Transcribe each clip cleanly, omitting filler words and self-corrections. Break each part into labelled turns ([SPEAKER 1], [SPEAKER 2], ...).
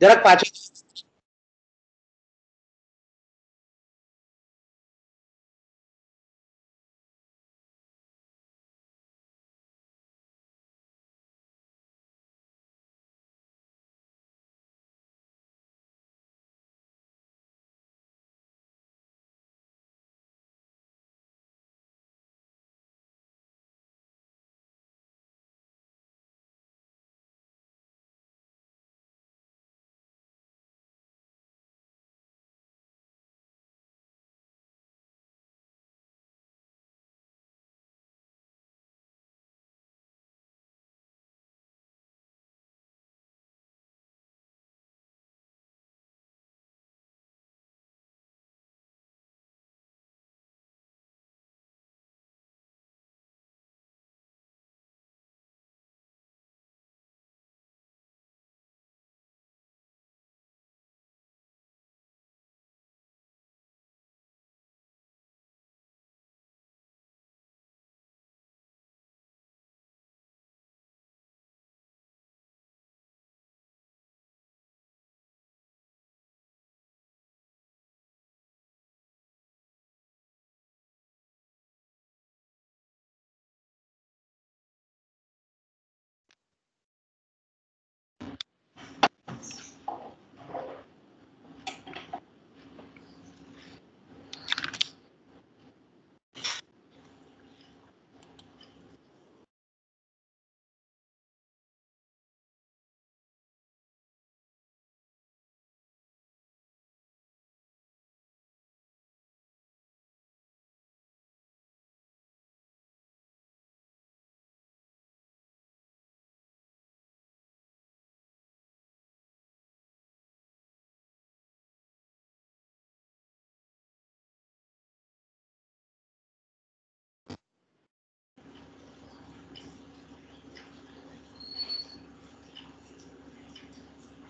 [SPEAKER 1] જરાક પાછળ.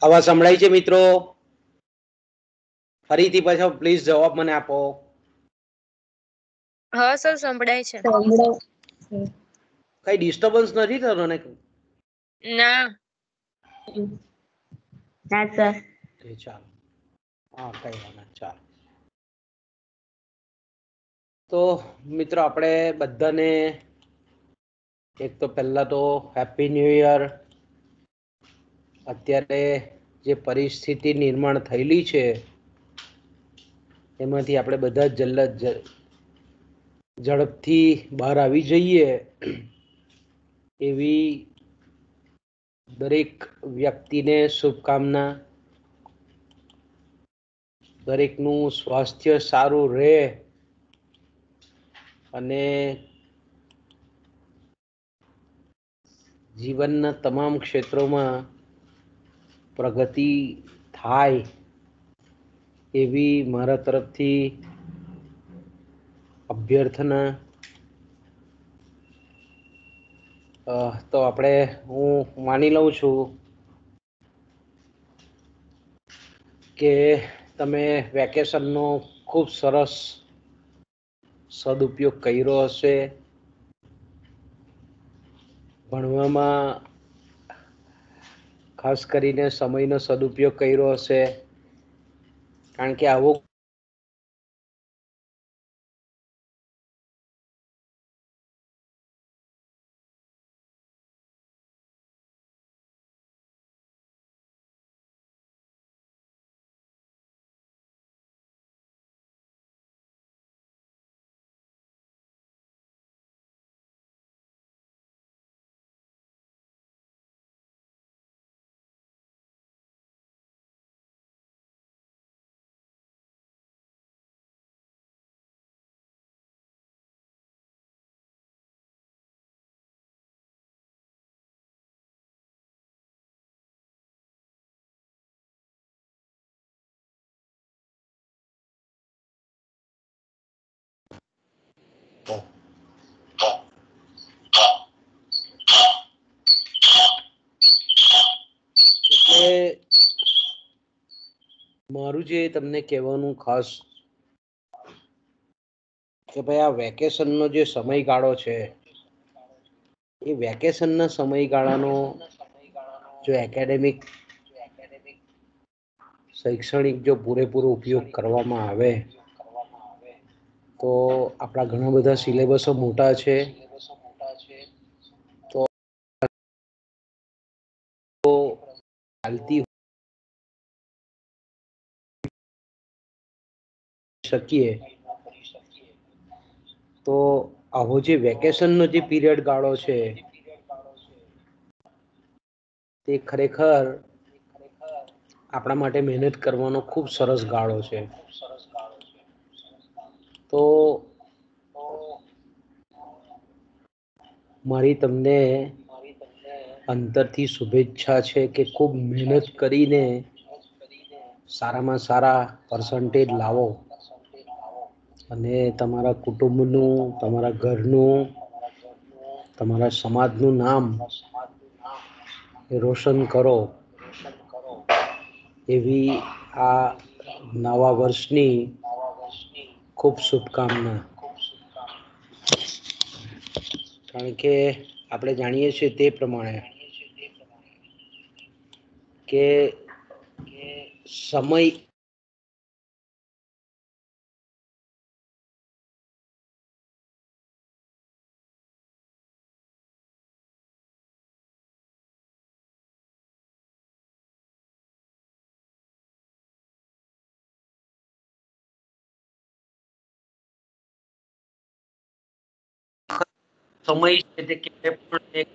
[SPEAKER 1] અવાજ સંભળાય છે મિત્રો? ફરીથી પાછો પ્લીઝ જવાબ મને આપો.
[SPEAKER 2] હા સર, સંભળાય છે.
[SPEAKER 1] કઈ ડિસ્ટર્બન્સ નથી થતો ને?
[SPEAKER 2] ના
[SPEAKER 3] ના સર.
[SPEAKER 1] ચાલો, હા કઈ વાંધો નહીં, ચાલો. તો મિત્રો આપણે બધાને એક તો પહેલા તો હેપી ન્યૂ યર. અત્યારે જે પરિસ્થિતિ નિર્માણ થયેલી છે એમાંથી આપણે બધા ઝડપથી બહાર આવી જઈએ એવી દરેક વ્યક્તિને શુભકામના. દરેકનું સ્વાસ્થ્ય સારું રહે અને જીવનના તમામ ક્ષેત્રોમાં પ્રગતિ થાય એવી મારા તરફથી અભ્યર્થના. તો આપણે હું માની લઉં છું કે તમે વેકેશનનો ખૂબ સરસ સદુપયોગ કર્યો હશે. ભણવામાં ખાસ કરીને સમયનો સદુપયોગ કર્યો હશે, કારણ કે આવો એટલે મારું જે તમને કહેવાનું ખાસ કે ભાઈ આ વેકેશનનો જે સમયગાળો છે એ વેકેશનના સમયગાળાનો જો એકેડેમિક શૈક્ષણિક જો પૂરેપૂરો ઉપયોગ કરવામાં આવે તો આપણા ઘણા બધા સિલેબસો મોટા છે, તો ચાલતી શકીએ. તો આવો જે વેકેશનનો જે પીરિયડ ગાળો છે તે ખરેખર આપણા માટે મહેનત કરવાનો ખૂબ સરસ ગાળો છે. તો મારી તમને અંતરથી શુભેચ્છા છે કે ખૂબ મહેનત કરીને સારામાં સારા પર્સન્ટેજ લાવો અને તમારા કુટુંબનું, તમારા ઘરનું, તમારા સમાજનું નામ રોશન કરો, એવી આ નવા વર્ષની ખૂબ શુભકામના. કારણ કે આપણે જાણીએ છીએ તે પ્રમાણે કે સમય સમય છે તે ક્યારે પણ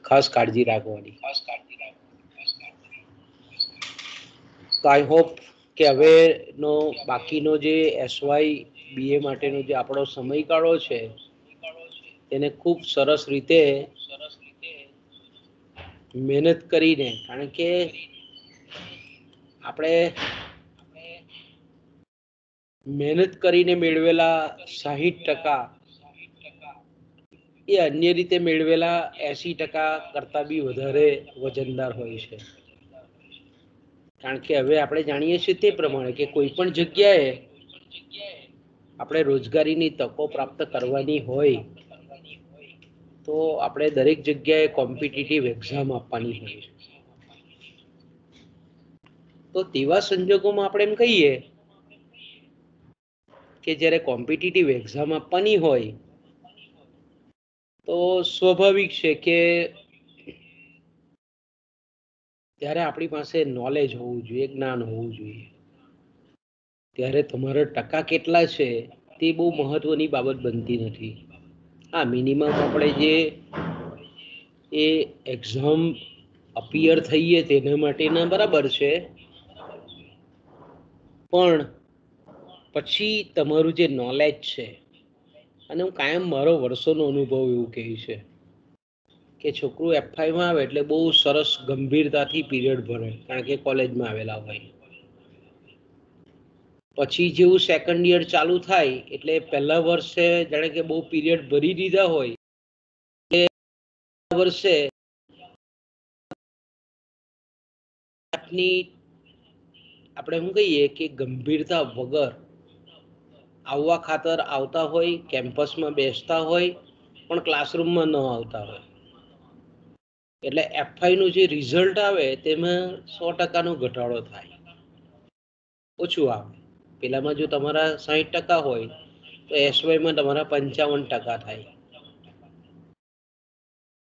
[SPEAKER 1] ખાસ કાળજી રાખવાની. તો આઈ હોપ કે હવેનો બાકીનો જે એસવાય બીએ માટેનો જે આપણો સમયગાળો છે તેને ખૂબ સરસ રીતે મહેનત કરીને, કારણ કે આપણે મહેનત કરીને મેળવેલા 60% એ અન્ય રીતે મેળવેલા 80% કરતાં બી વધારે વજનદાર હોય છે. કારણ કે હવે આપણે જાણીએ છીએ તે પ્રમાણે કે કોઈ પણ જગ્યાએ આપણે રોજગારીની તકો પ્રાપ્ત કરવાની હોય તો આપણે દરેક જગ્યાએ કોમ્પિટિટિવ એક્ઝામ આપવાની હોય છે. તો તેવા સંજોગોમાં આપણે એમ કહીએ કે જ્યારે કોમ્પિટિટિવ એક્ઝામ આપવાની હોય તો સ્વાભાવિક છે કે ત્યારે આપણી પાસે નોલેજ હોવું જોઈએ, જ્ઞાન હોવું જોઈએ. ત્યારે તમારા ટકા કેટલા છે તે બહુ મહત્વની બાબત બનતી નથી. હા, મિનિમમ આપણે જે એ એક્ઝામ અપિયર થઈએ તેના માટેના બરાબર છે, પણ પછી તમારું જે નોલેજ છે, અને હું કાયમ મારો વર્ષોનો અનુભવ એવું કહે છે કે છોકરું F5માં આવે એટલે બહુ સરસ ગંભીરતાથી પીરિયડ ભણે, કારણ કે કોલેજમાં આવેલા હોય. પછી જેવું સેકન્ડ યર ચાલુ થાય એટલે પહેલા વર્ષે જાણે કે બહુ પીરિયડ ભરી દીધા હોય વર્ષે આપણે એમ કહીએ કે ગંભીરતા વગર આવવા ખાતર આવતા હોય, કેમ્પસમાં બેસતા હોય, પણ ક્લાસરૂમમાં ન આવતા હોય. એટલે F5નું જે રિઝલ્ટ આવે તેમાં 100%નો ઘટાડો થાય, ઓછું આવે. પેલામાં જો તમારા 60% હોય તો એસવાયમાં તમારા 55% થાય.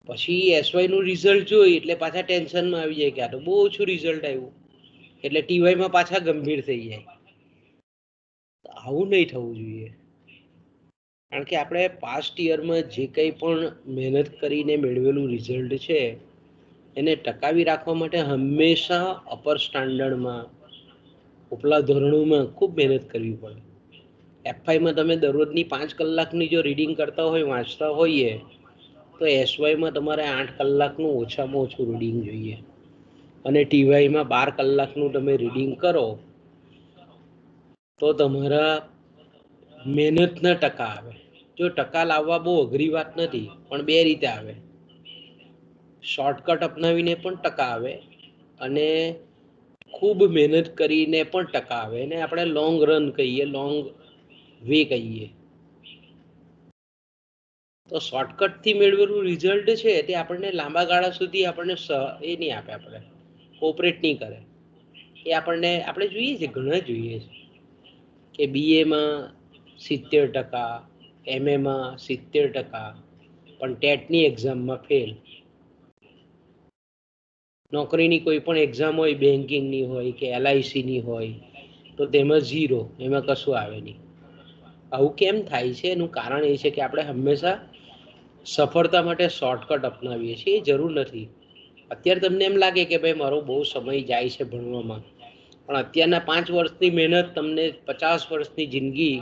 [SPEAKER 1] પછી એસવાયનું રિઝલ્ટ જોઈ એટલે પાછા ટેન્શનમાં આવી જાય કે આ તો બહુ ઓછું રિઝલ્ટ આવ્યું, એટલે ટીવાયમાં પાછા ગંભીર થઈ જાય. આવું નહીં થવું જોઈએ. કારણ કે આપણે પાસ્ટ યરમાં જે કંઈ પણ મહેનત કરીને મેળવેલું રિઝલ્ટ છે એને ટકાવી રાખવા માટે હંમેશા અપર સ્ટાન્ડર્ડમાં ઉપલા ધોરણોમાં ખૂબ મહેનત કરવી પડે. એફઆઈમાં તમે દરરોજની 5 કલાકની જો રીડિંગ કરતા હોય, વાંચતા હોઈએ, તો એસવાયમાં તમારે 8 કલાકનું ઓછામાં ઓછું રીડિંગ જોઈએ. અને ટીવાયમાં 12 કલાકનું તમે રીડિંગ કરો તો તમારા મહેનતના ટકા આવે. જો ટકા લાવવા બહુ અઘરી વાત નથી, પણ બે રીતે આવે. શોર્ટકટ અપનાવીને પણ ટકા આવે અને ખૂબ મહેનત કરીને પણ ટકા આવે. એને આપણે લોંગ રન કહીએ, લોંગ વે કહીએ. તો શોર્ટકટથી મેળવેલું રિઝલ્ટ છે તે આપણને લાંબા ગાળા સુધી આપણને એ નહીં આપે, આપણે કોઓપરેટ નહીં કરે. એ આપણે જોઈએ છે, ઘણા જોઈએ છે કે બીએમાં 70%, એમએમાં 70%, પણ ટેટની એક્ઝામમાં ફેલ. નોકરીની કોઈ પણ એક્ઝામ હોય, બેન્કિંગની હોય કે એલઆઈસીની હોય, તો તેમાં 0, એમાં કશું આવે નહીં. આવું કેમ થાય છે? એનું કારણ એ છે કે આપણે હંમેશા સફળતા માટે શોર્ટકટ અપનાવીએ છીએ. એ જરૂર નથી. અત્યારે તમને એમ લાગે કે ભાઈ મારો બહુ સમય જાય છે ભણવામાં, પણ અત્યારના 5 વર્ષની મહેનત તમને 50 વર્ષની જિંદગી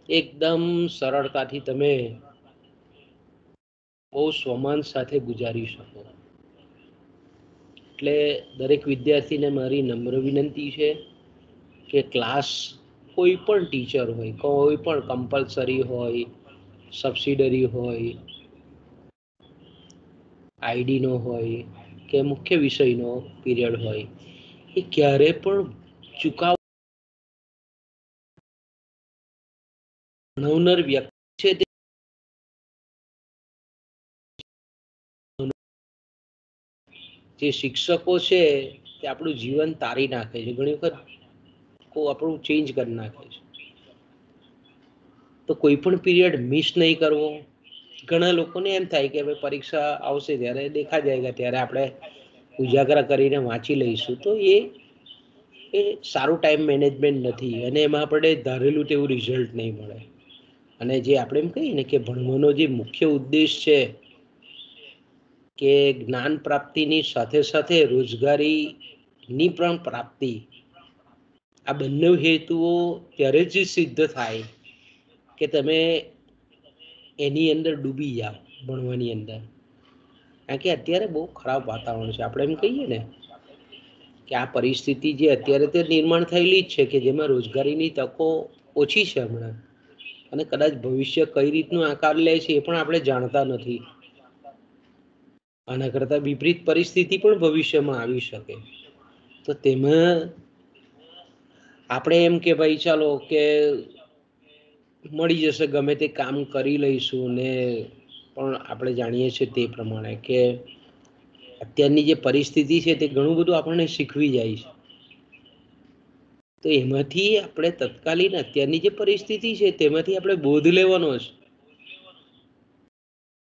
[SPEAKER 1] એકદમ સરળતાથી તમે બહુ સ્વમાન સાથે ગુજારી શકો. એટલે દરેક વિદ્યાર્થીને મારી નમ્ર વિનંતી છે કે ક્લાસ કોઈ પણ ટીચર હોય, કોઈ પણ કમ્પલસરી હોય, સબસિડરી હોય, આઈડીનો હોય કે મુખ્ય વિષયનો પીરિયડ હોય, એ ક્યારે પણ ચૂકાવ ભણાવનાર વ્યક્તિ છે તે જે શિક્ષકો છે તે આપણું જીવન તારી નાખે છે. ઘણી વખત આપણું ચેન્જ કરી નાખે છે. તો કોઈ પણ પીરિયડ મિસ નહીં કરવો. ઘણા લોકોને એમ થાય કે ભાઈ પરીક્ષા આવશે ત્યારે દેખા જાયગા, ત્યારે આપણે ઉજાગરા કરીને વાંચી લઈશું. તો એ સારું ટાઈમ મેનેજમેન્ટ નથી અને એમાં આપણે ધારેલું તેવું રિઝલ્ટ નહીં મળે. અને જે આપણે એમ કહીએ ને કે ભણવાનો જે મુખ્ય ઉદ્દેશ છે કે જ્ઞાન પ્રાપ્તિની સાથે સાથે રોજગારીની પણ પ્રાપ્તિ, આ બંને હેતુઓ ત્યારે જ સિદ્ધ થાય કે તમે એની અંદર ડૂબી જાઓ, ભણવાની અંદર. કારણ કે અત્યારે બહુ ખરાબ વાતાવરણ છે. આપણે એમ કહીએ ને કે આ પરિસ્થિતિ જે અત્યારે તે નિર્માણ થયેલી જ છે કે જેમાં રોજગારીની તકો ઓછી છે હમણાં, અને કદાચ ભવિષ્ય કઈ રીતનું આકાર લે છે એ પણ આપણે જાણતા નથી. આના કરતાં વિપરીત પરિસ્થિતિ પણ ભવિષ્યમાં આવી શકે. તો તેમાં આપણે એમ કે ભાઈ ચાલો કે મળી જશે, ગમે તે કામ કરી લઈશું, ને પણ આપણે જાણીએ છીએ તે પ્રમાણે કે અત્યારની જે પરિસ્થિતિ છે તે ઘણું બધું આપણને શીખવી જાય છે. તો એમાંથી આપણે તત્કાલીન અત્યારની જે પરિસ્થિતિ છે તેમાંથી આપણે બોધ લેવાનો છે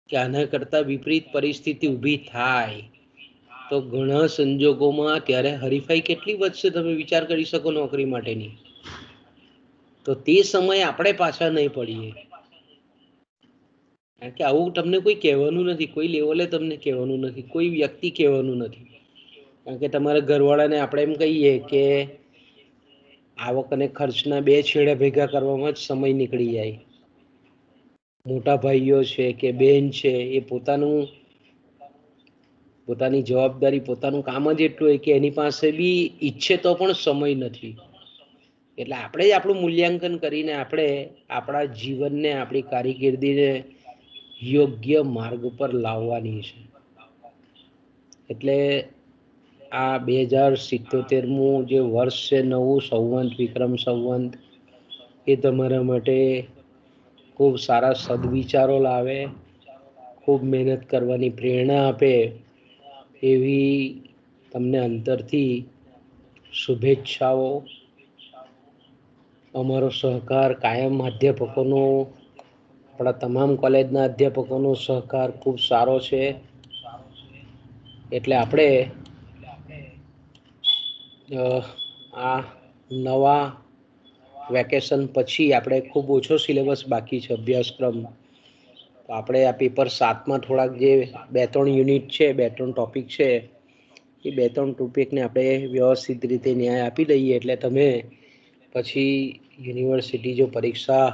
[SPEAKER 1] કે આના કરતાં વિપરીત પરિસ્થિતિ ઊભી થાય તો ઘણા સંજોગોમાં ત્યારે હરીફાઈ કેટલી વધશે તમે વિચાર કરી શકો નોકરી માટેની. તો તે સમયે આપણે પાછા નહીં પડીએ. કારણ કે આવું તમને કોઈ કહેવાનું નથી, કોઈ લેવલે તમને કહેવાનું નથી, કોઈ વ્યક્તિ કહેવાનું નથી. કારણ કે તમારા ઘરવાળાને આપણે એમ કહીએ કે આવક અને ખર્ચના 2 છેડા ભેગા કરવામાં જ સમય નીકળી જાય. મોટા ભાઈઓ છે કે બહેન છે એ પોતાની જવાબદારી, પોતાનું કામ જ એટલું હોય કે એની પાસે બી ઈચ્છે તો પણ સમય નથી. એટલે આપણે જ આપણું મૂલ્યાંકન કરીને આપણે આપણા જીવનને, આપણી કારકિર્દીને યોગ્ય માર્ગ પર લાવવાની છે. એટલે આ 2077મું જે વર્ષ છે, નવું સંવંત, વિક્રમ સંવંત, એ તમારા માટે ખૂબ સારા સદવિચારો લાવે, ખૂબ મહેનત કરવાની પ્રેરણા આપે, એવી તમને અંતરથી શુભેચ્છાઓ. અમારો સહકાર કાયમ અધ્યાપકોનો, આપણા તમામ કોલેજના અધ્યાપકોનો સહકાર ખૂબ સારો છે. એટલે આપણે આ નવા વેકેશન પછી આપણે ખૂબ ઓછો સિલેબસ બાકી છે અભ્યાસક્રમ. તો આપણે આ પેપર 7માં થોડાક જે 2-3 યુનિટ છે, 2-3 ટોપિક છે, એ 2-3 ટોપિકને આપણે વ્યવસ્થિત રીતે ન્યાય આપી દઈએ એટલે તમે પછી યુનિવર્સિટી જો પરીક્ષા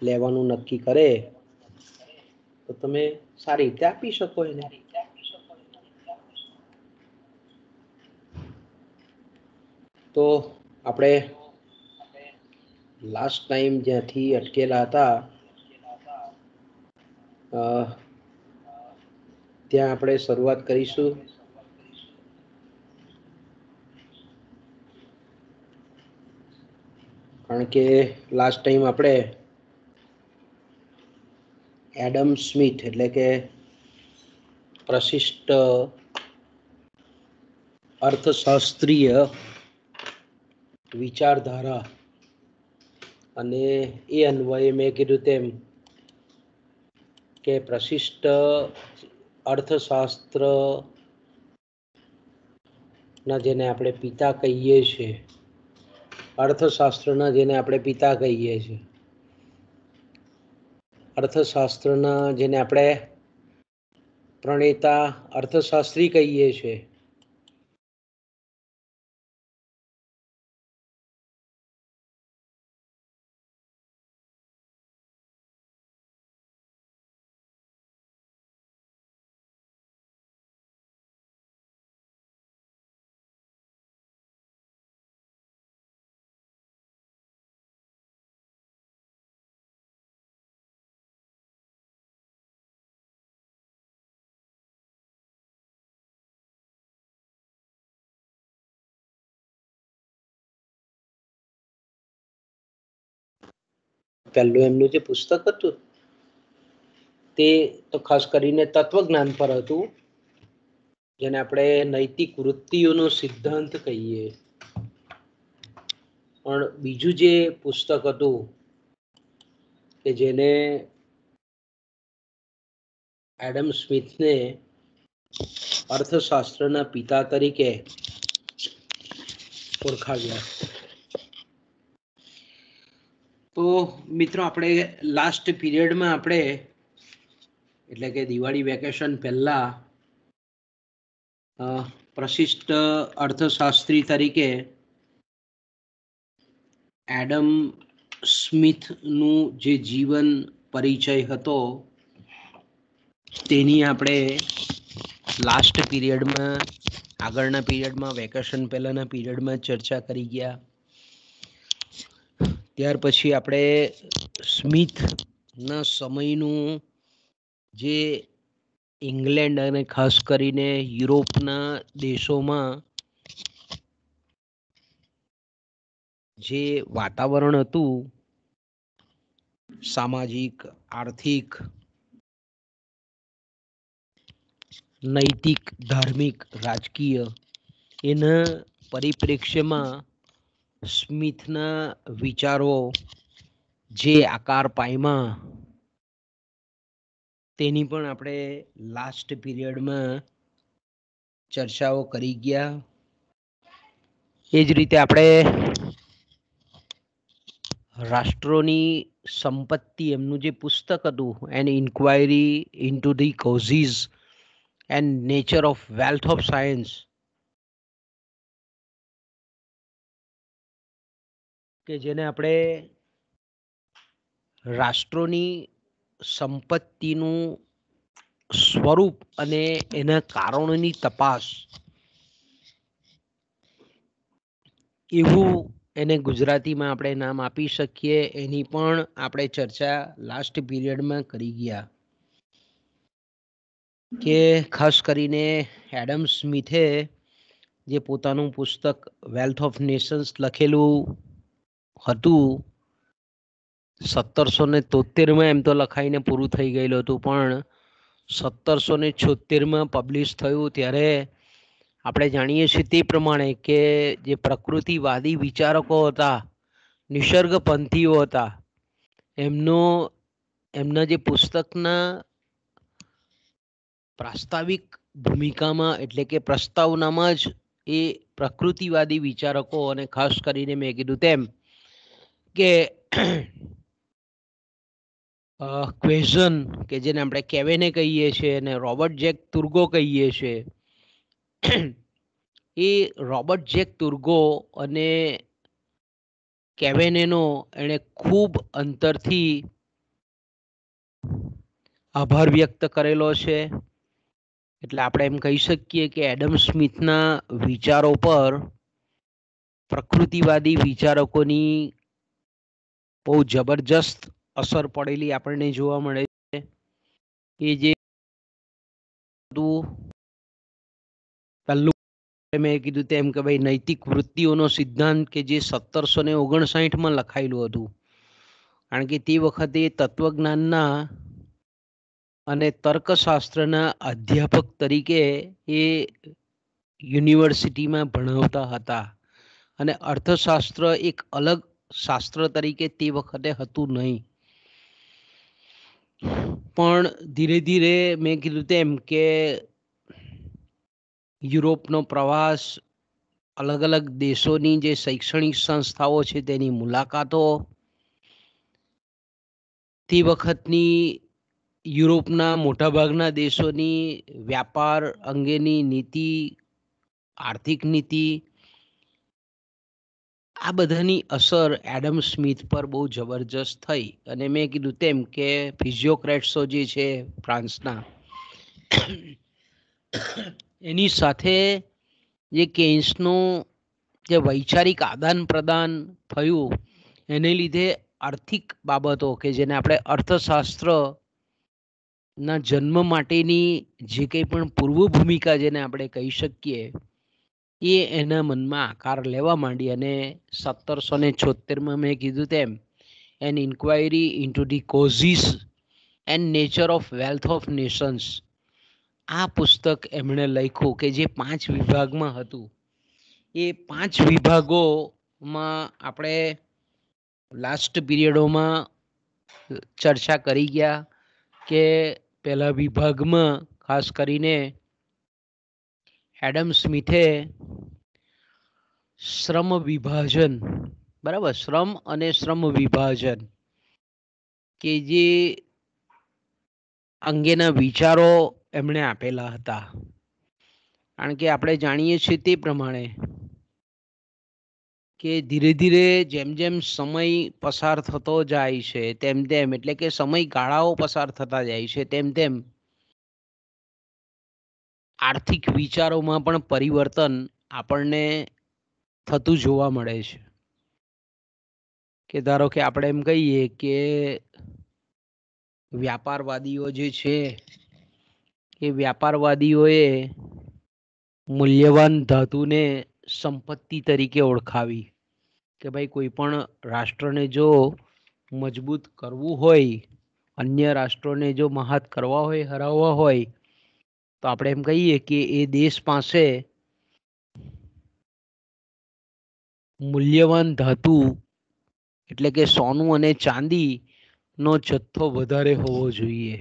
[SPEAKER 1] લેવાનું નક્કી કરે તો તમે સારી રીતે આપી શકો એને. તો આપણે લાસ્ટ ટાઈમ જ્યાંથી અટકેલા હતા ત્યાં આપણે શરૂઆત કરીશું. કારણ કે લાસ્ટ ટાઈમ આપણે એડમ સ્મિથ એટલે કે પ્રશિષ્ટ અર્થશાસ્ત્રીય વિચારધારા અને એ અન્વયે મેં કીધું તેમ કે પ્રશિષ્ટ અર્થશાસ્ત્રના જેને આપણે પિતા કહીએ છીએ, અર્થશાસ્ત્રના જેને આપણે પિતા કહીએ છીએ, અર્થશાસ્ત્રના જેને આપણે પ્રણેતા અર્થશાસ્ત્રી કહીએ છીએ, પહેલું એમનું જે પુસ્તક હતું તે તો ખાસ કરીને તત્વજ્ઞાન પર હતું, જેને આપણે નૈતિક વૃત્તિઓનો સિદ્ધાંત કહીએ. પણ બીજું જે પુસ્તક હતું કે જેને એડમ સ્મિથને અર્થશાસ્ત્રના પિતા તરીકે ઓળખાવ્યા. તો મિત્રો આપણે લાસ્ટ પીરિયડમાં આપણે એટલે કે દિવાળી વેકેશન પહેલા પ્રશિષ્ટ અર્થશાસ્ત્રી તરીકે એડમ સ્મિથનું જે જીવન પરિચય હતો તેની આપણે લાસ્ટ પીરિયડમાં આગળના પીરિયડમાં વેકેશન પહેલાના પીરિયડમાં ચર્ચા કરી ગયા. ત્યાર પછી આપણે સ્મિથના સમયનું જે ઇંગ્લેન્ડ અને ખાસ કરીને યુરોપના દેશોમાં જે વાતાવરણ હતું સામાજિક, આર્થિક, નૈતિક, ધાર્મિક, રાજકીય, એના પરિપ્રેક્ષ્યમાં સ્મિથના વિચારો જે આકાર પામ્યા તેની પણ આપણે લાસ્ટ પીરિયડમાં ચર્ચાઓ કરી ગયા. એ જ રીતે આપણે રાષ્ટ્રોની સંપત્તિ એમનું જે પુસ્તક હતું an inquiry into the causes and nature of wealth of science, કે જેને આપણે રાષ્ટ્રોની સંપત્તિનું સ્વરૂપ અને એના કારણોની તપાસ એવું એને ગુજરાતીમાં આપણે નામ આપી શકીએ. એની પણ આપણે ચર્ચા લાસ્ટ પીરિયડમાં કરી ગયા કે ખાસ કરીને એડમ સ્મિથે જે પોતાનું પુસ્તક વેલ્થ ઓફ નેશન્સ લખેલું હતું 1773માં એમ તો લખાઈને પૂરું થઈ ગયેલું હતું, પણ 1776માં પબ્લિશ થયું. ત્યારે આપણે જાણીએ છીએ તે પ્રમાણે કે જે પ્રકૃતિવાદી વિચારકો હતા, નિસર્ગપંથીઓ હતા, એમના જે પુસ્તકના પ્રાસ્તાવિક ભૂમિકામાં એટલે કે પ્રસ્તાવનામાં જ એ પ્રકૃતિવાદી વિચારકો અને ખાસ કરીને મેં કીધું તેમ કે ક્વેઝન કે જેને આપણે કેવેને કહીએ છીએ અને રોબર્ટ જેક તુર્ગો કહીએ છીએ, એ રોબર્ટ જેક તુર્ગો અને કેવેનેનો એણે ખૂબ અંતરથી આભાર વ્યક્ત કરેલો છે. એટલે આપણે એમ કહી શકીએ કે એડમ સ્મિથના વિચારો પર પ્રકૃતિવાદી વિચારકોની બહુ જબરજસ્ત અસર પડેલી આપણને જોવા મળે છે. એ જે પહેલું મેં કીધું તેમ કે ભાઈ નૈતિક વૃત્તિઓનો સિદ્ધાંત કે જે 1759માં લખાયેલું હતું. કારણ કે તે વખતે તત્વજ્ઞાનના અને તર્કશાસ્ત્રના અધ્યાપક તરીકે એ યુનિવર્સિટીમાં ભણાવતા હતા અને અર્થશાસ્ત્ર એક અલગ શાસ્ત્ર તરીકે તે વખતે હતું નહીં. પણ ધીરે ધીરે મેં કીધું તેમ કે યુરોપનો પ્રવાસ, અલગ અલગ દેશોની જે શૈક્ષણિક સંસ્થાઓ છે તેની મુલાકાતો, તે વખતની યુરોપના મોટાભાગના દેશોની વ્યાપાર અંગેની નીતિ, આર્થિક નીતિ, આ બધાની અસર એડમ સ્મિથ પર બહુ જબરજસ્ત થઈ. અને મેં કીધું તેમ કે ફિઝિયોક્રેટ્સો જે છે ફ્રાન્સના, એની સાથે જે કેન્સનું જે વૈચારિક આદાન પ્રદાન થયું એને લીધે આર્થિક બાબતો કે જેને આપણે અર્થશાસ્ત્ર ના જન્મ માટેની જે કંઈ પણ પૂર્વ ભૂમિકા જેને આપણે કહી શકીએ, એ એના મનમાં આકાર લેવા માંડી. અને 1776માં મેં કીધું તેમ an inquiry into the causes and nature of wealth of nations, આ પુસ્તક એમણે લખ્યું કે જે 5 વિભાગમાં હતું. એ 5 વિભાગોમાં આપણે લાસ્ટ પીરિયડોમાં ચર્ચા કરી ગયા કે પહેલા વિભાગમાં ખાસ કરીને એડમ સ્મિથે શ્રમ વિભાજન, બરાબર, શ્રમ અને શ્રમ વિભાજન કે જે અંગેના વિચારો એમણે આપેલા હતા. કારણ કે આપણે જાણીએ છીએ તે પ્રમાણે કે ધીરે ધીરે જેમ જેમ સમય પસાર થતો જાય છે તેમ તેમ, એટલે કે સમયગાળાઓ પસાર થતા જાય છે તેમ તેમ આર્થિક વિચારોમાં પણ પરિવર્તન આપણને થતું જોવા મળે છે. કે ધારો કે આપણે એમ કહીએ કે વ્યાપારવાદીઓ જે છે એ વ્યાપારવાદીઓએ મૂલ્યવાન ધાતુને સંપત્તિ તરીકે ઓળખાવી કે ભાઈ કોઈ પણ રાષ્ટ્રને જો મજબૂત કરવું હોય, અન્ય રાષ્ટ્રોને જો મહાત કરવા હોય, હરાવવા હોય, તો આપણે એમ કહીએ કે એ દેશ પાસે મૂલ્યવાન ધાતુ એટલે કે સોનું અને ચાંદી નો જથ્થો વધારે હોવો જોઈએ.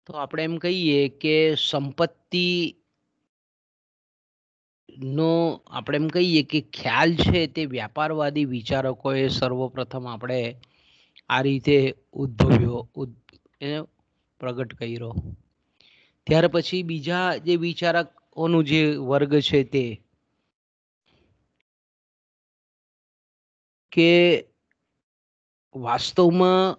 [SPEAKER 1] તો આપણે એમ કહીએ કે સંપત્તિ નો આપણે એમ કહીએ કે ખ્યાલ છે તે વ્યાપારવાદી વિચારકોએ સર્વપ્રથમ આપણે આ રીતે ઉદ્ભવ્યો, એને પ્રગટ કર્યો. ત્યાર પછી બીજા જે વિચારકોનું જે વર્ગ છે તે કે વાસ્તવમાં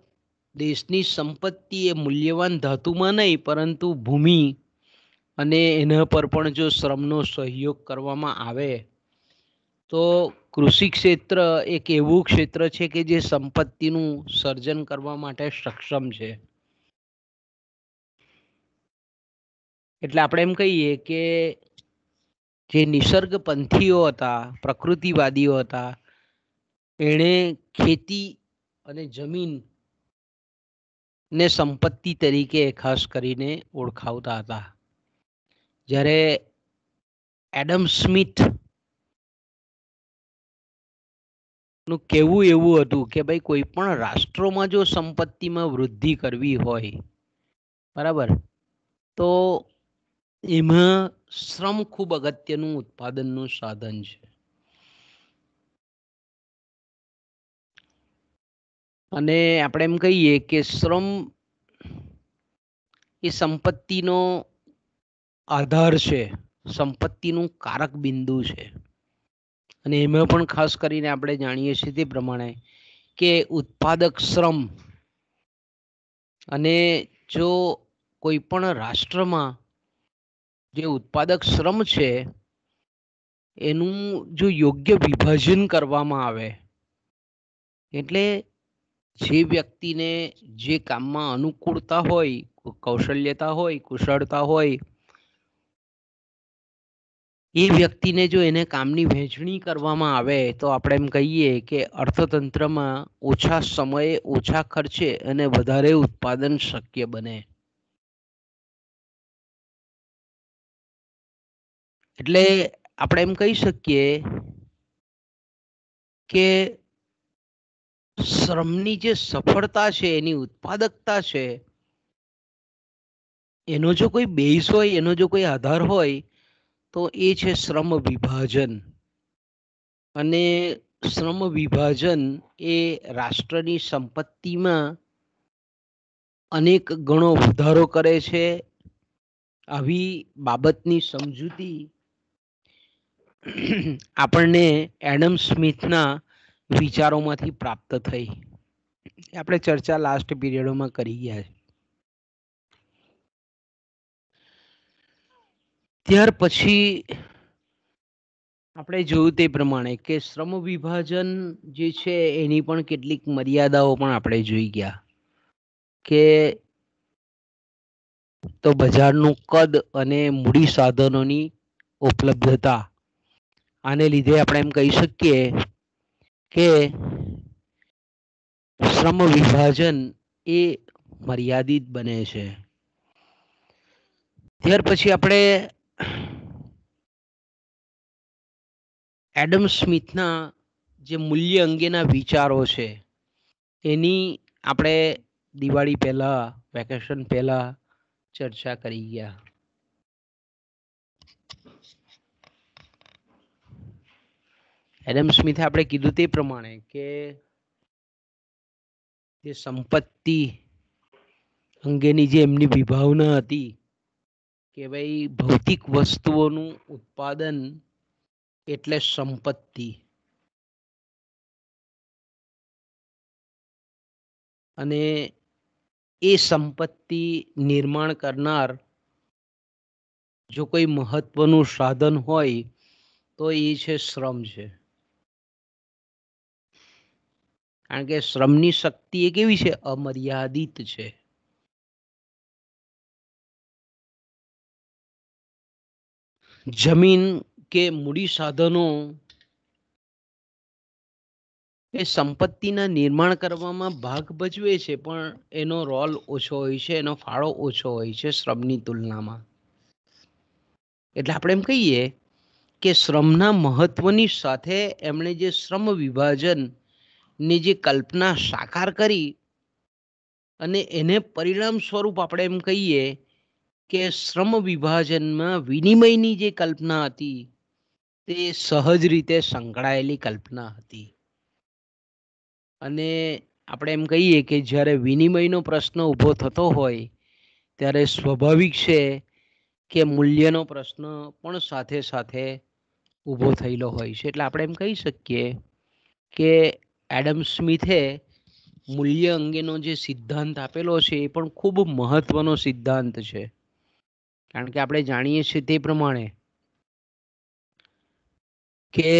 [SPEAKER 1] દેશની સંપત્તિ એ મૂલ્યવાન ધાતુમાં નહીં પરંતુ ભૂમિ અને એના પર પણ જો શ્રમનો સહયોગ કરવામાં આવે તો કૃષિ ક્ષેત્ર એક એવું ક્ષેત્ર છે કે જે સંપત્તિનું સર્જન કરવા માટે સક્ષમ છે. એટલે આપણે એમ કહીએ કે જે નિસર્ગપંથીઓ હતા, પ્રકૃતિવાદીઓ હતા, એણે ખેતી અને જમીન ને સંપત્તિ તરીકે ખાસ કરીને ઓળખાવતા હતા. જ્યારે એડમ સ્મિથ નું કહેવું એવું હતું કે ભાઈ કોઈ પણ રાષ્ટ્રોમાં જો સંપત્તિમાં વૃદ્ધિ કરવી હોય, બરાબર, તો એમાં શ્રમ ખૂબ અગત્યનું ઉત્પાદનનું સાધન છે. અને આપણે એમ કહીએ કે શ્રમ એ સંપત્તિનો આધાર છે, સંપત્તિનું કારક બિંદુ છે. અને એમાં પણ ખાસ કરીને આપણે જાણીએ છીએ તે પ્રમાણે કે ઉત્પાદક શ્રમ અને જો કોઈ પણ રાષ્ટ્રમાં જે ઉત્પાદક શ્રમ છે એનું જો યોગ્ય વિભાજન કરવામાં આવે, એટલે જે વ્યક્તિને જે કામમાં અનુકૂળતા હોય, કૌશલ્યતા હોય, કુશળતા હોય, એ વ્યક્તિને જો એને કામની વહેંચણી કરવામાં આવે તો આપણે એમ કહીએ કે અર્થતંત્રમાં ઓછા સમયે, ઓછા ખર્ચે અને વધારે ઉત્પાદન શક્ય બને. એટલે આપણે એમ કહી શકીએ કે શ્રમની જે સફળતા છે, એની ઉત્પાદકતા છે, એનો જો કોઈ બેઝ હોય, એનો જો કોઈ આધાર હોય તો એ છે શ્રમ વિભાજન. અને શ્રમ વિભાજન એ રાષ્ટ્રની સંપત્તિમાં અનેક ગણો વધારો કરે છે. આવી બાબતની સમજૂતી આપણને એડમ સ્મિથના વિચારોમાંથી પ્રાપ્ત થઈ. આપણે ચર્ચા લાસ્ટ પીરિયડોમાં કરી ગયા છે. ત્યાર પછી આપણે જોયું તે પ્રમાણે કે શ્રમ વિભાજન જે છે એની પણ કેટલીક મર્યાદાઓ પણ આપણે જોઈ ગયા કે તો બજારનું કદ અને મૂડી સાધનોની ઉપલબ્ધતા, આને લીધે આપણે એમ કહી શકીએ કે શ્રમ વિભાજન એ મર્યાદિત બને છે. ત્યાર પછી આપણે એડમ સ્મિથના જે મૂલ્ય અંગેના વિચારો છે એની આપણે દિવાળી પહેલા, વેકેશન પહેલા ચર્ચા કરી ગયા. એડમ સ્મિથે આપણે કીધું તે પ્રમાણે કે જે સંપત્તિ અંગેની જે એમની વિભાવના હતી કે ભાઈ ભૌતિક વસ્તુઓનું ઉત્પાદન એટલે સંપત્તિ, અને એ સંપત્તિ નિર્માણ કરનાર જો કોઈ મહત્વનું સાધન હોય તો એ છે શ્રમ છે. કારણ કે શ્રમની શક્તિ એ કેવી છે? અમર્યાદિત છે. જમીન કે મૂડી સાધનો એ સંપત્તિના નિર્માણ કરવામાં ભાગ ભજવે છે, પણ એનો રોલ ઓછો હોય છે, એનો ફાળો ઓછો હોય છે શ્રમની તુલનામાં. એટલે આપણે એમ કહીએ કે શ્રમના મહત્વની સાથે એમણે જે શ્રમ વિભાજન ની જે કલ્પના સાકાર કરી અને એને પરિણામ સ્વરૂપ આપણે એમ કહીએ કે શ્રમ વિભાજનમાં વિનિમયની જે કલ્પના હતી તે સહજ રીતે સંકળાયેલી કલ્પના હતી. અને આપણે એમ કહીએ કે જ્યારે વિનિમયનો પ્રશ્ન ઊભો થતો હોય ત્યારે સ્વાભાવિક છે કે મૂલ્યનો પ્રશ્ન પણ સાથે સાથે ઊભો થયેલો હોય છે. એટલે આપણે એમ કહી શકીએ કે એડમ સ્મિથે મૂલ્ય અંગેનો જે સિદ્ધાંત આપેલો છે એ પણ ખૂબ મહત્વનો સિદ્ધાંત છે. કારણ કે આપણે જાણીએ છીએ તે પ્રમાણે કે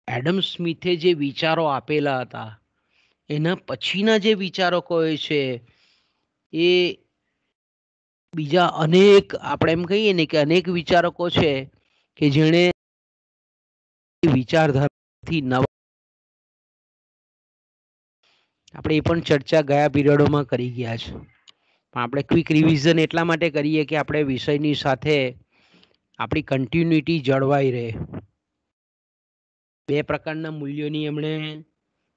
[SPEAKER 1] એડમ સ્મિથે જે વિચારો આપેલા હતા એના પછીના જે વિચારકો છે એ બીજા અનેક, આપણે એમ કહીએ ને કે અનેક વિચારકો છે કે જેણે વિચારધારાથી નવા, આપણે એ પણ ચર્ચા ગયા પીરિયડોમાં કરી ગયા છે. પણ આપણે ક્વિક રિવિઝન એટલા માટે કરીએ કે આપણે વિષયની સાથે આપણી કન્ટિન્યુટી જળવાઈ રહે. બે પ્રકારના મૂલ્યોની એમણે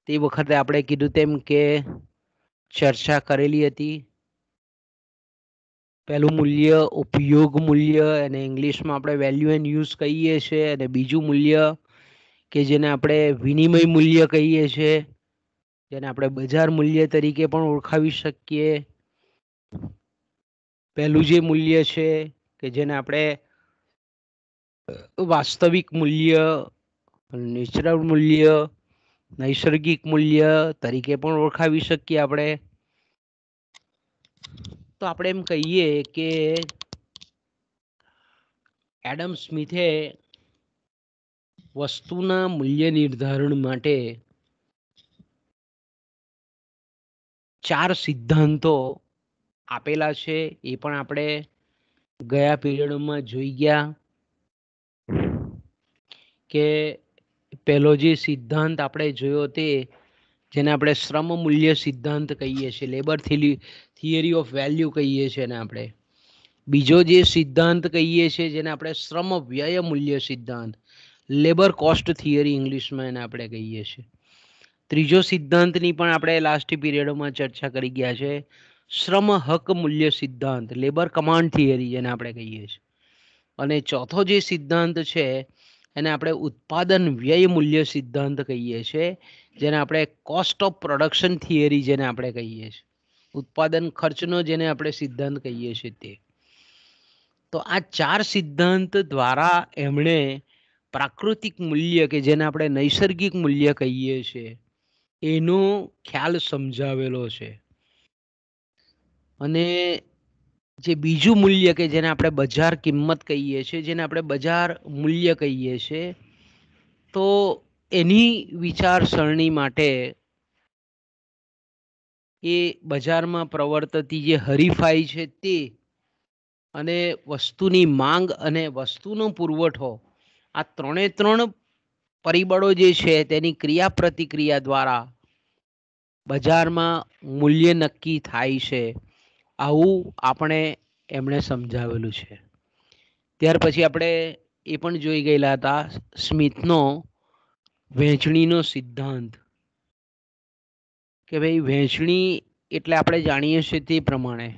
[SPEAKER 1] તે વખતે આપણે કીધું તેમ કે ચર્ચા કરેલી હતી. પહેલું મૂલ્ય ઉપયોગ મૂલ્ય, અને ઇંગ્લિશમાં આપણે વેલ્યુ એન્ડ યુઝ કહીએ છીએ, અને બીજું મૂલ્ય કે જેને આપણે વિનિમય મૂલ્ય કહીએ છીએ, જેને આપણે બજાર મૂલ્ય તરીકે પણ ઓળખાવી શકીએ. પહેલું જે મૂલ્ય છે કે જેને આપણે વાસ્તવિક મૂલ્ય, નેચરલ મૂલ્ય, નૈસર્ગિક મૂલ્ય તરીકે પણ ઓળખાવી શકીએ આપણે. તો આપણે એમ કહીએ કે એડમ સ્મિથે વસ્તુના મૂલ્ય નિર્ધારણ માટે 4 સિદ્ધાંતો આપેલા છે. એ પણ આપણે ગયા પીરિયડમાં જોઈ ગયા કે પહેલો જે સિદ્ધાંત આપણે જોયો તે જેને આપણે શ્રમ મૂલ્ય સિદ્ધાંત કહીએ છીએ, લેબર થિયરી ઓફ વેલ્યુ કહીએ છીએ એને આપણે. બીજો જે સિદ્ધાંત કહીએ છીએ જેને આપણે શ્રમ વ્યય મૂલ્ય સિદ્ધાંત, લેબર કોસ્ટ થિયરી ઇંગ્લિશમાં એને આપણે કહીએ છીએ. ત્રીજો સિદ્ધાંતની પણ આપણે લાસ્ટ પીરિયડમાં ચર્ચા કરી ગયા છે, શ્રમ હક મૂલ્ય સિદ્ધાંત, લેબર કમાન્ડ થિયરી જેને આપણે કહીએ છીએ. અને ચોથો જે સિદ્ધાંત છે એને આપણે ઉત્પાદન વ્યય મૂલ્ય સિદ્ધાંત કહીએ છીએ, જેને આપણે કોસ્ટ ઓફ પ્રોડક્શન થિયરી જેને આપણે કહીએ છીએ, ઉત્પાદન ખર્ચનો જેને આપણે સિદ્ધાંત કહીએ છીએ તે. તો આ 4 સિદ્ધાંત દ્વારા એમણે પ્રાકૃતિક મૂલ્ય કે જેને આપણે નૈસર્ગિક મૂલ્ય કહીએ છીએ એનો ખ્યાલ સમજાવેલો છે. અને જે બીજું મૂલ્ય કે જેને આપણે બજાર કિંમત કહીએ છીએ, જેને આપણે બજાર મૂલ્ય કહીએ છીએ, તો એની વિચારસરણી માટે એ બજારમાં પ્રવર્તતી જે હરીફાઈ છે તે અને વસ્તુની માંગ અને વસ્તુનો પુરવઠો, આ 3 પરિબળો જે છે તેની ક્રિયા પ્રતિક્રિયા દ્વારા બજારમાં મૂલ્ય નક્કી થાય છે. આવું આપણે એમણે સમજાવેલું છે. ત્યાર પછી આપણે એ પણ જોઈ ગયેલા હતા સ્મિથનો વહેંચણીનો સિદ્ધાંત, કે ભાઈ વહેંચણી એટલે આપણે જાણીએ છીએ તે પ્રમાણે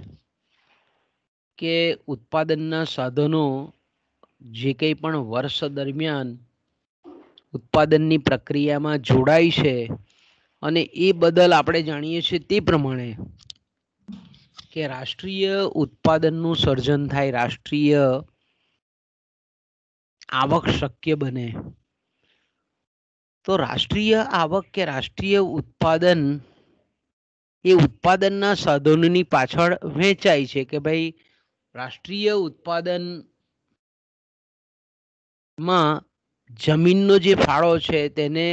[SPEAKER 1] કે ઉત્પાદનના સાધનો જે કંઈ પણ વર્ષ દરમિયાન ઉત્પાદનની પ્રક્રિયામાં જોડાય છે અને એ બદલ આપણે જાણીએ છીએ તે પ્રમાણે કે રાષ્ટ્રીય ઉત્પાદનનું સર્જન થાય, રાષ્ટ્રીય આવક શક્ય બને. તો રાષ્ટ્રીય આવક કે રાષ્ટ્રીય ઉત્પાદન એ ઉત્પાદનના સાધનોની પાછળ વહેંચાય છે કે ભાઈ રાષ્ટ્રીય ઉત્પાદનમાં જમીનનો જે ફાળો છે તેને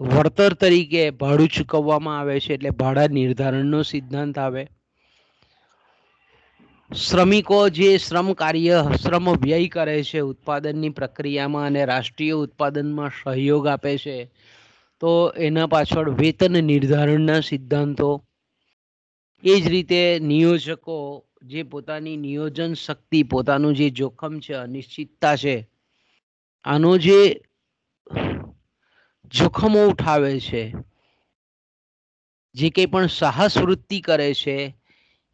[SPEAKER 1] વળતર તરીકે ભાડું ચૂકવવામાં આવે છે, એટલે ભાડા નિર્ધારણનો સિદ્ધાંત આવે. શ્રમિકો જે શ્રમ કાર્ય, શ્રમ વ્યય કરે છે ઉત્પાદનની પ્રક્રિયામાં અને રાષ્ટ્રીય ઉત્પાદનમાં સહયોગ આપે છે, તો એના પાછળ વેતન નિર્ધારણના સિદ્ધાંતો. એ જ રીતે નિયોજકો જે પોતાની નિયોજન શક્તિ, પોતાનું જે જોખમ છે, અનિશ્ચિતતા છે, આનો જે જોખમો ઉઠાવે છે, જે કંઈ પણ સાહસ વૃત્તિ કરે છે,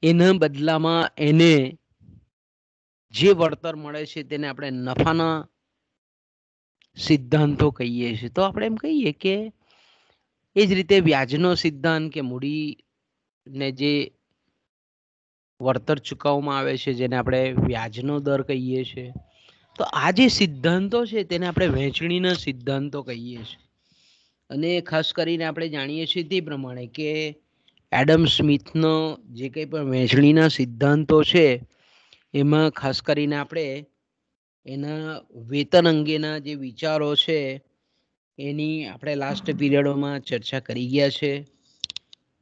[SPEAKER 1] એના બદલામાં એને જે વળતર મળે છે તેને આપણે નફાના સિદ્ધાંતો કહીએ છીએ. તો આપણે એમ કહીએ કે એ જ રીતે વ્યાજનો સિદ્ધાંત કે મૂડીને જે વળતર ચૂકવવામાં આવે છે જેને આપણે વ્યાજનો દર કહીએ છીએ. તો આ જે સિદ્ધાંતો છે તેને આપણે વહેંચણીના સિદ્ધાંતો કહીએ છીએ. અને ખાસ કરીને આપણે જાણીએ છીએ તે પ્રમાણે કે એડમ સ્મિથનો જે કંઈ પણ વહેંચણીના સિદ્ધાંતો છે એમાં ખાસ કરીને આપણે એના વેતન અંગેના જે વિચારો છે એની આપણે લાસ્ટ પીરિયડોમાં ચર્ચા કરી ગયા છે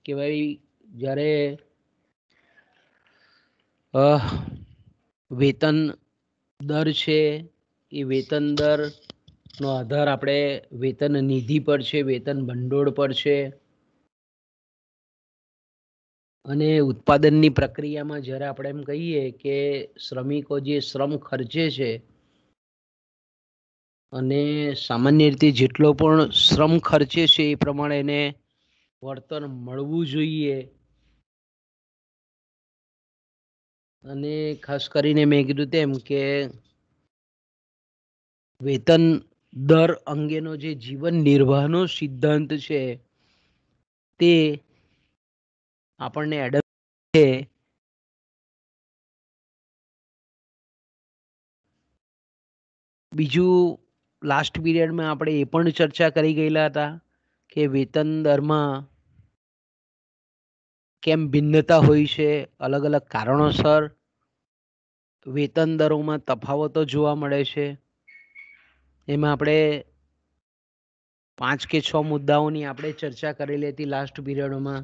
[SPEAKER 1] કે ભાઈ જ્યારે વેતન દર છે એ વેતન દરનો આધાર આપણે વેતન નિધિ પર છે, વેતન ભંડોળ પર છે. અને ઉત્પાદનની પ્રક્રિયામાં જ્યારે આપણે એમ કહીએ કે શ્રમિકો જે શ્રમ ખર્ચે છે અને સામાન્ય રીતે જેટલો પણ શ્રમ ખર્ચે છે એ પ્રમાણે એને વળતર મળવું જોઈએ. અને ખાસ કરીને મેં કીધું તેમ કે વેતન દર અંગેનો જે જીવન નિર્વાહનો સિદ્ધાંત છે તે આપણને એડમ છે બીજું લાસ્ટ પીરિયડમાં આપણે એ પણ ચર્ચા કરી ગયેલા હતા કે વેતન દરમાં કેમ ભિન્નતા હોય છે, અલગ અલગ કારણોસર વેતન દરોમાં તફાવતો જોવા મળે છે. એમાં આપણે 5 કે 6 મુદ્દાઓની આપણે ચર્ચા કરેલી હતી લાસ્ટ પીરિયડમાં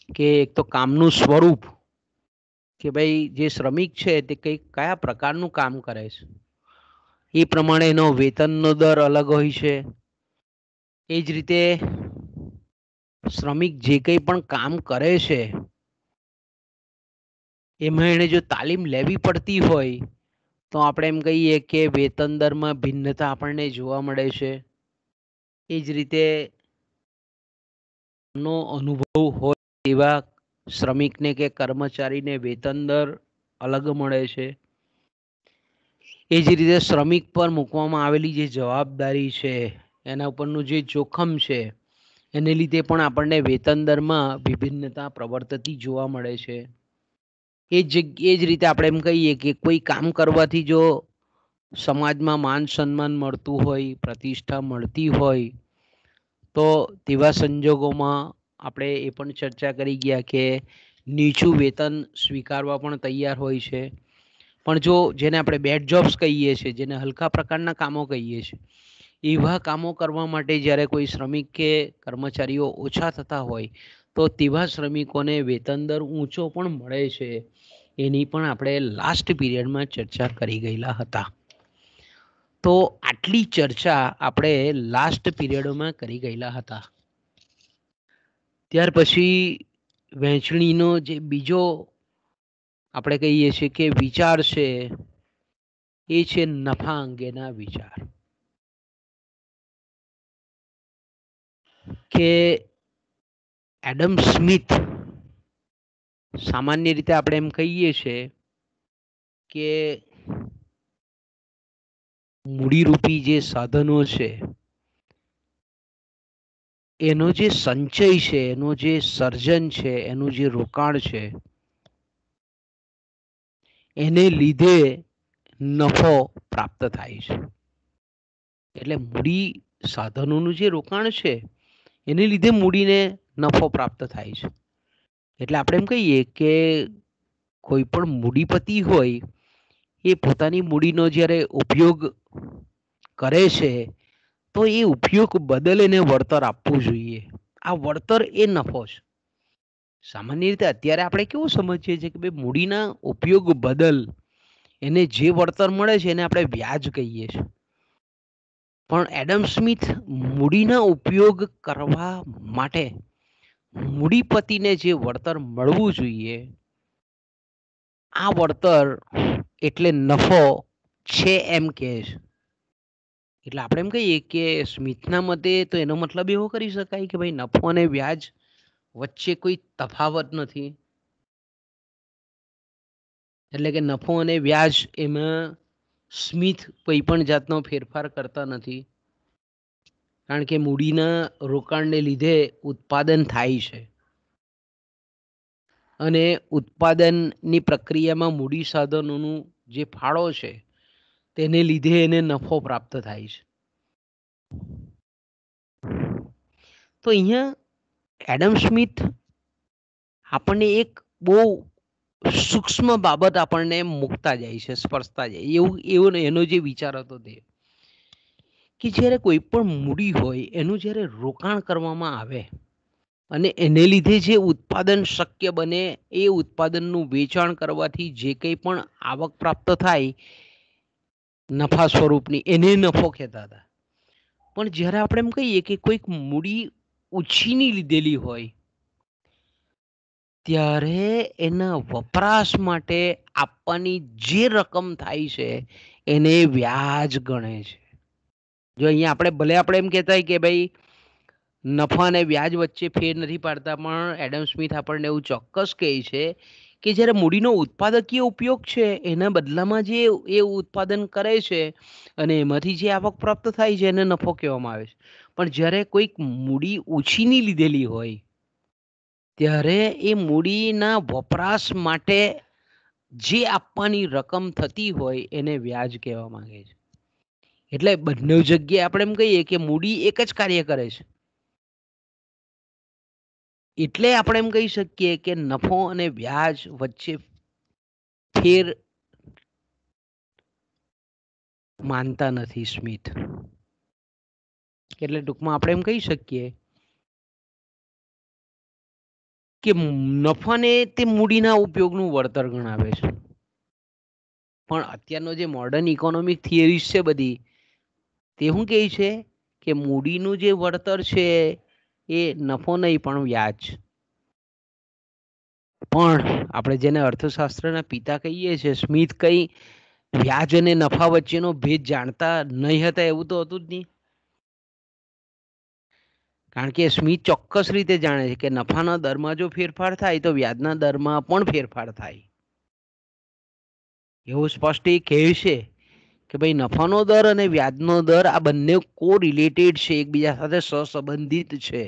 [SPEAKER 1] કે એક તો કામનું સ્વરૂપ કે ભાઈ જે શ્રમિક છે તે કયા પ્રકારનું કામ કરે છે એ પ્રમાણે એનો વેતનનો દર અલગ હોય છે. એ જ રીતે શ્રમિક જે કંઈ પણ કામ કરે છે એમાં એને જો તાલીમ લેવી પડતી હોય તો આપણે એમ કહીએ કે વેતન દરમાં ભિન્નતા આપણને જોવા મળે છે. એ જ રીતે નો અનુભવ હોય તેવા શ્રમિકને કે કર્મચારીને વેતન દર અલગ મળે છે. એ જ રીતે શ્રમિક પર મૂકવામાં આવેલી જે જવાબદારી છે એના ઉપરનું જે જોખમ છે એને લીધે પણ આપણને વેતન દરમાં વિભિન્નતા પ્રવર્તતી જોવા મળે છે. એ જ રીતે આપણે એમ કહીએ કે કોઈ કામ કરવાથી જો સમાજમાં માન સન્માન મળતું હોય, પ્રતિષ્ઠા મળતી હોય તો તેવા સંજોગોમાં આપણે એ પણ ચર્ચા કરી ગયા કે નીચું વેતન સ્વીકારવા પણ તૈયાર હોય છે. પણ જો જેને આપણે બેડ જોબ્સ કહીએ છીએ, જેને હલકા પ્રકારના કામો કહીએ છીએ, એવા કામો કરવા માટે જ્યારે કોઈ શ્રમિક કે કર્મચારીઓ ઓછા થતા હોય તો તેવા શ્રમિકોને વેતન દર ઊંચો પણ મળે છે. એની પણ આપણે લાસ્ટ પીરિયડમાં ચર્ચા કરી ગયેલા હતા. તો આટલી ચર્ચા આપણે લાસ્ટ પીરિયડમાં કરી ગયેલા હતા. ત્યાર પછી વહેંચણીનો જે બીજો આપણે કહીએ છીએ કે વિચાર છે એ છે નફા અંગેના વિચાર. કે એડમ સ્મિથ સામાન્ય રીતે આપણે એમ કહીએ છીએ કે મૂડીરૂપી જે સાધનો છે એનો જે સંચય છે, એનો જે સર્જન છે, એનું જે રોકાણ છે એને લીધે નફો પ્રાપ્ત થાય છે. એટલે મૂડી સાધનોનું જે રોકાણ છે એને લીધે મૂડીને નફો પ્રાપ્ત થાય છે. એટલે આપણે એમ કહીએ કે કોઈ પણ મૂડીપતિ હોય એ પોતાની મૂડીનો જ્યારે ઉપયોગ કરે છે તો એ ઉપયોગ બદલ એને વળતર આપવું જોઈએ. આ વળતર એ નફો છે. સામાન્ય રીતે અત્યારે આપણે કેવું સમજીએ છીએ કે ભાઈ મૂડીના ઉપયોગ બદલ એને જે વળતર મળે છે એને આપણે વ્યાજ કહીએ છીએ. પણ એડમ સ્મિથ મૂડીના ઉપયોગ કરવા માટે મૂડીપતિને જે વળતર મળવું જોઈએ આ વળતર એટલે નફો છે એમ કહે છે. એટલે આપણે એમ કહીએ કે સ્મિથના મતે તો એનો મતલબ એવો કરી શકાય કે ભાઈ નફો અને વ્યાજ વચ્ચે કોઈ તફાવત નથી. એટલે કે નફો અને વ્યાજ એમાં સ્મિથ કોઈ પણ જાતનો ફેરફાર કરતા નથી. કારણ કે મૂડીના રોકાણને લીધે ઉત્પાદન થાય છે અને ઉત્પાદનની પ્રક્રિયામાં મૂડી સાધનોનું જે ફાળો છે તેને લીધે એને નફો પ્રાપ્ત થાય છે. તો અહીંયા એડમ સ્મિથ આપણને એક બહુ સૂક્ષ્મ બાબત આપણને મૂકતા જાય છે, સ્પર્શતા જાય એવું એનો જે વિચાર હતો તે કે જ્યારે કોઈ પણ મૂડી હોય એનું જ્યારે રોકાણ કરવામાં આવે અને એને લીધે જે ઉત્પાદન શક્ય બને એ ઉત્પાદનનું વેચાણ કરવાથી જે કંઈ પણ આવક પ્રાપ્ત થાય નફા સ્વરૂપની એને નફો કહેતા હતા. પણ જ્યારે આપણે એમ કહીએ કે કોઈક મૂડી ઉછીની લીધેલી હોય ત્યારે એના વપરાશ માટે આપવાની જે રકમ થાય છે એને વ્યાજ ગણે છે. જો અહીંયા આપણે એમ કહેતા હોય કે ભાઈ નફા અને વ્યાજ વચ્ચે ફેર નથી પાડતા, પણ એડમ સ્મિથ આપણને એવું ચોક્કસ કહે છે કે જ્યારે મૂડીનો ઉત્પાદકીય ઉપયોગ છે એના બદલામાં જે એ ઉત્પાદન કરે છે અને એમાંથી જે આવક પ્રાપ્ત થાય છે એને નફો કહેવામાં આવે છે. પણ જ્યારે કોઈક મૂડી ઓછીની લીધેલી હોય ત્યારે એ મૂડીના વપરાશ માટે જે આપવાની રકમ થતી હોય એને વ્યાજ કહેવામાં આવે છે. એટલે બંને જગ્યાએ આપણે એમ કહીએ કે મૂડી એક જ કાર્ય કરે છે. એટલે આપણે એમ કહી શકીએ કે નફો અને વ્યાજ વચ્ચે ફેર માનતા નથી સ્મિત. એટલે ટૂંકમાં આપણે એમ કહી શકીએ કે નફાને તે મૂડીના ઉપયોગનું વળતર ગણાવે છે. પણ અત્યારનો જે મોડર્ન ઇકોનોમિક થિયરીઝ છે બધી તે શું કહે છે કે મૂડીનું જે વળતર છે એ નફો નહીં પણ વ્યાજ. પણ આપણે જેને અર્થશાસ્ત્રના પિતા કહીએ છીએ સ્મિથ કઈ વ્યાજ અને નફા વચ્ચેનો ભેદ જાણતા નહીં હતા એવું તો હતું જ નહીં. કારણ કે સ્મિથ ચોક્કસ રીતે જાણે છે કે નફાના દરમાં જો ફેરફાર થાય તો વ્યાજના દરમાં પણ ફેરફાર થાય. એવું સ્પષ્ટ એ કહે છે કે ભાઈ નફાનો દર અને વ્યાજનો દર આ બંને કો રિલેટેડ છે, એકબીજા સાથે સહસંબંધિત છે.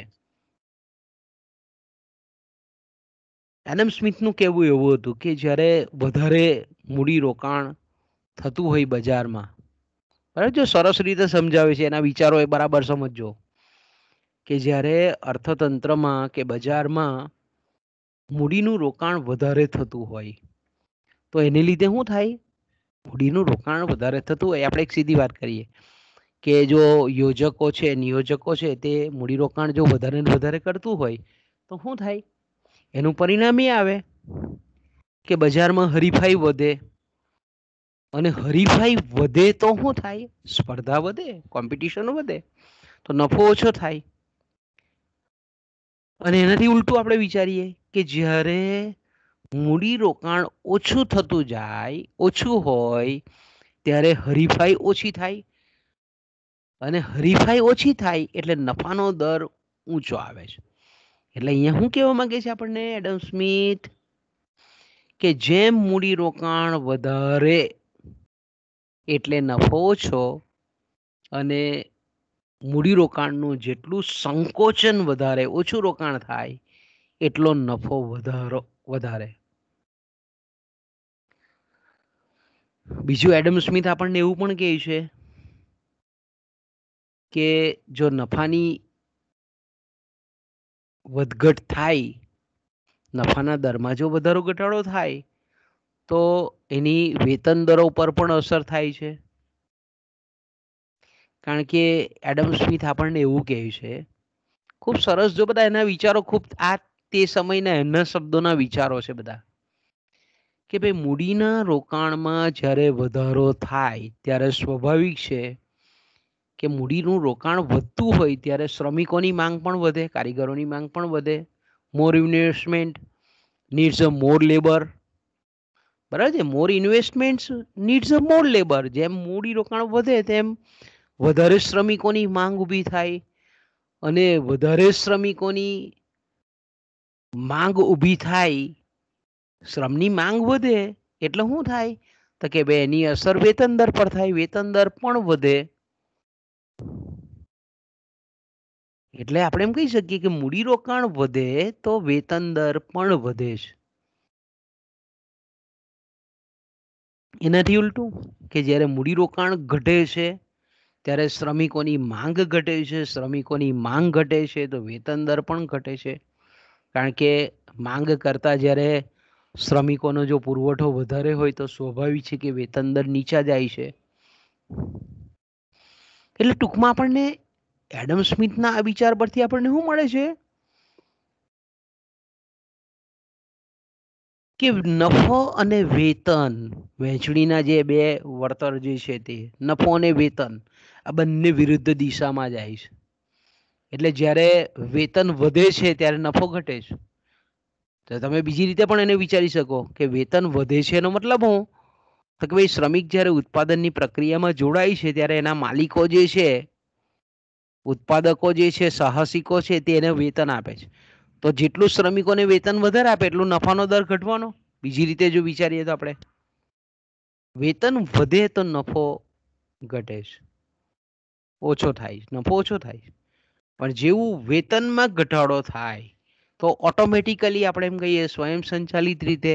[SPEAKER 1] એડમ સ્મિથનું કહેવું એવું હતું કે જ્યારે વધારે મૂડી રોકાણ થતું હોય બજારમાં, બરાબર, જો સરસ રીતે સમજાવે છે એના વિચારો એ બરાબર સમજજો કે જ્યારે અર્થતંત્રમાં કે બજારમાં મૂડીનું રોકાણ વધારે થતું હોય તો એને લીધે શું થાય? મૂડીનું રોકાણ વધારે થતું હોય, આપણે એક સીધી વાત કરીએ કે જો યોજકો છે નિયોજકો છે તે મૂડીરોકાણ જો વધારે ને વધારે કરતું હોય તો શું થાય? એનું પરિણામ એ આવે કે બજારમાં હરીફાઈ વધે, અને હરીફાઈ વધે તો શું થાય? સ્પર્ધા વધે, કોમ્પિટિશન વધે, તો નફો ઓછો થાય. અને એનાથી ઉલટું આપણે વિચારીએ કે જ્યારે મૂડી રોકાણ ઓછું થતું જાય, ઓછું હોય ત્યારે હરીફાઈ ઓછી થાય, અને હરીફાઈ ઓછી થાય એટલે નફાનો દર ઊંચો આવે છે. એટલે અહીંયા શું કહેવા માંગે છે આપણને એડમ સ્મિથ કે જેમ મૂડી રોકાણ વધારે એટલે નફો ઓછો, અને મૂડીરોકાણનું જેટલું સંકોચન વધારે, ઓછું રોકાણ થાય એટલો નફો વધારે. બીજું એડમ સ્મિથ આપણને એવું પણ કહે છે કે જો નફાની વધઘટ થાય, નફાના દરમાં જો વધારો ઘટાડો થાય તો એની વેતન દરો પર પણ અસર થાય છે. કારણ કે એડમ સ્મિથ આપણને એવું કહે છે, ખૂબ સરસ, જો બધા એના વિચારો ખૂબ આ તે સમયના એમના શબ્દોના વિચારો છે બધા, કે ભાઈ મૂડીના રોકાણમાં જ્યારે વધારો થાય ત્યારે સ્વાભાવિક છે કે મૂડીનું રોકાણ વધતું હોય ત્યારે શ્રમિકોની માંગ પણ વધે, કારીગરોની માંગ પણ વધે. મોર ઇન્વેસ્ટમેન્ટ નીડ્સ અ મોર લેબર. બરાબર છે, મોર ઇન્વેસ્ટમેન્ટ નીડ્સ અ મોર લેબર. જેમ મૂડી રોકાણ વધે તેમ વધારે શ્રમિકોની માંગ ઊભી થાય, અને વધારે શ્રમિકોની માંગ ઊભી થાય, શ્રમની માંગ વધે એટલે શું થાય? તો કે ભાઈ એની અસર વેતન દર પર થાય, વેતન દર પણ વધે. એટલે આપણે એમ કહી શકીએ કે મૂડીરોકાણ વધે તો વેતન દર પણ વધે છે. એનાથી ઉલટું કે જ્યારે મૂડીરોકાણ ઘટે છે ત્યારે શ્રમિકોની માંગ ઘટે છે, શ્રમિકોની માંગ ઘટે છે તો વેતન દર પણ ઘટે છે. કારણ કે માંગ કરતા જ્યારે શ્રમિકોનો જો પુરવઠો વધારે હોય તો સ્વાભાવિક છે કે વેતન દર નીચા જાય છે. એટલે ટૂંકમાં આપણને એડમ સ્મિથના આ વિચાર પરથી આપણને શું મળે છે કે નફો અને વેતન, વહેંચણીના જે બે વળતર જે છે તે નફો અને વેતન આ બંને વિરુદ્ધ દિશામાં જાય છે. એટલે જ્યારે વેતન વધે છે ત્યારે નફો ઘટે છે. તો તમે બીજી રીતે પણ એને વિચારી શકો કે વેતન વધે છે એનો મતલબ હું? તો કે ભાઈ શ્રમિક જ્યારે ઉત્પાદનની પ્રક્રિયામાં જોડાય છે ત્યારે એના માલિકો જે છે, ઉત્પાદકો જે છે, સાહસિકો છે, તે એને વેતન આપે છે. તો જેટલું શ્રમિકોને વેતન વધારે આપે એટલું નફાનો દર ઘટવાનો. બીજી રીતે જો વિચારીએ તો આપણે વેતન વધે તો નફો ઘટે છે, ઓછો થાય, નફો ઓછો થાય. પણ જેવું વેતનમાં ઘટાડો થાય તો ઓટોમેટિકલી આપણે એમ કહીએ સ્વયં સંચાલિત રીતે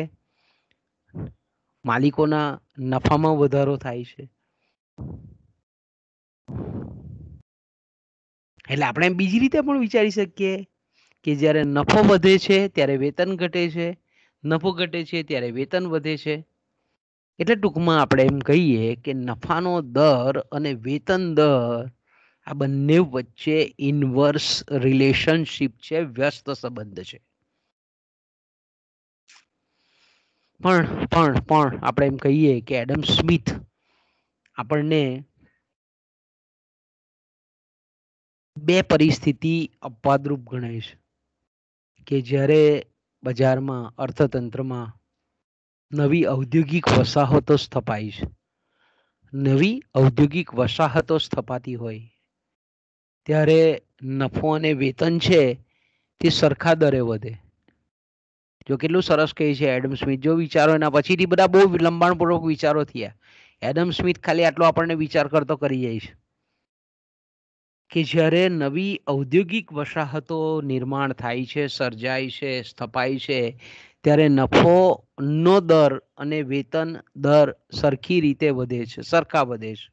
[SPEAKER 1] માલિકોના નફામાં વધારો થાય છે. એટલે આપણે બીજી રીતે પણ વિચારી શકીએ કે જ્યારે નફો વધે છે ત્યારે વેતન ઘટે છે, નફો ઘટે છે ત્યારે વેતન વધે છે. એટલે ટૂંકમાં આપણે એમ કહીએ કે નફાનો દર અને વેતન દર આ બંને વચ્ચે ઇનવર્સ રિલેશનશિપ છે, વ્યસ્ત સંબંધ છે. પણ આપણે એમ કહીએ કે એડમ સ્મિથ આપણને બે પરિસ્થિતિ અપવાદરૂપ ગણાય છે કે જ્યારે બજારમાં અર્થતંત્રમાં નવી ઔદ્યોગિક વસાહતો સ્થપાય છે, નવી ઔદ્યોગિક વસાહતો સ્થપાતી હોય ત્યારે નફો અને વેતન છે તે સરખા દરે વધે. જો કેટલું સરસ કહે છે એડમ સ્મિથ, જો વિચારો એના પછીથી બધા બહુ લંબાણપૂર્વક વિચારો થયા. એડમ સ્મિથ ખાલી આટલો આપણને વિચાર કરતો કરી જાય છે કે જ્યારે નવી ઔદ્યોગિક વસાહતો નિર્માણ થાય છે, સર્જાય છે, સ્થપાય છે, ત્યારે નફો નો દર અને વેતન દર સરખી રીતે વધે છે, સરખા વધે છે.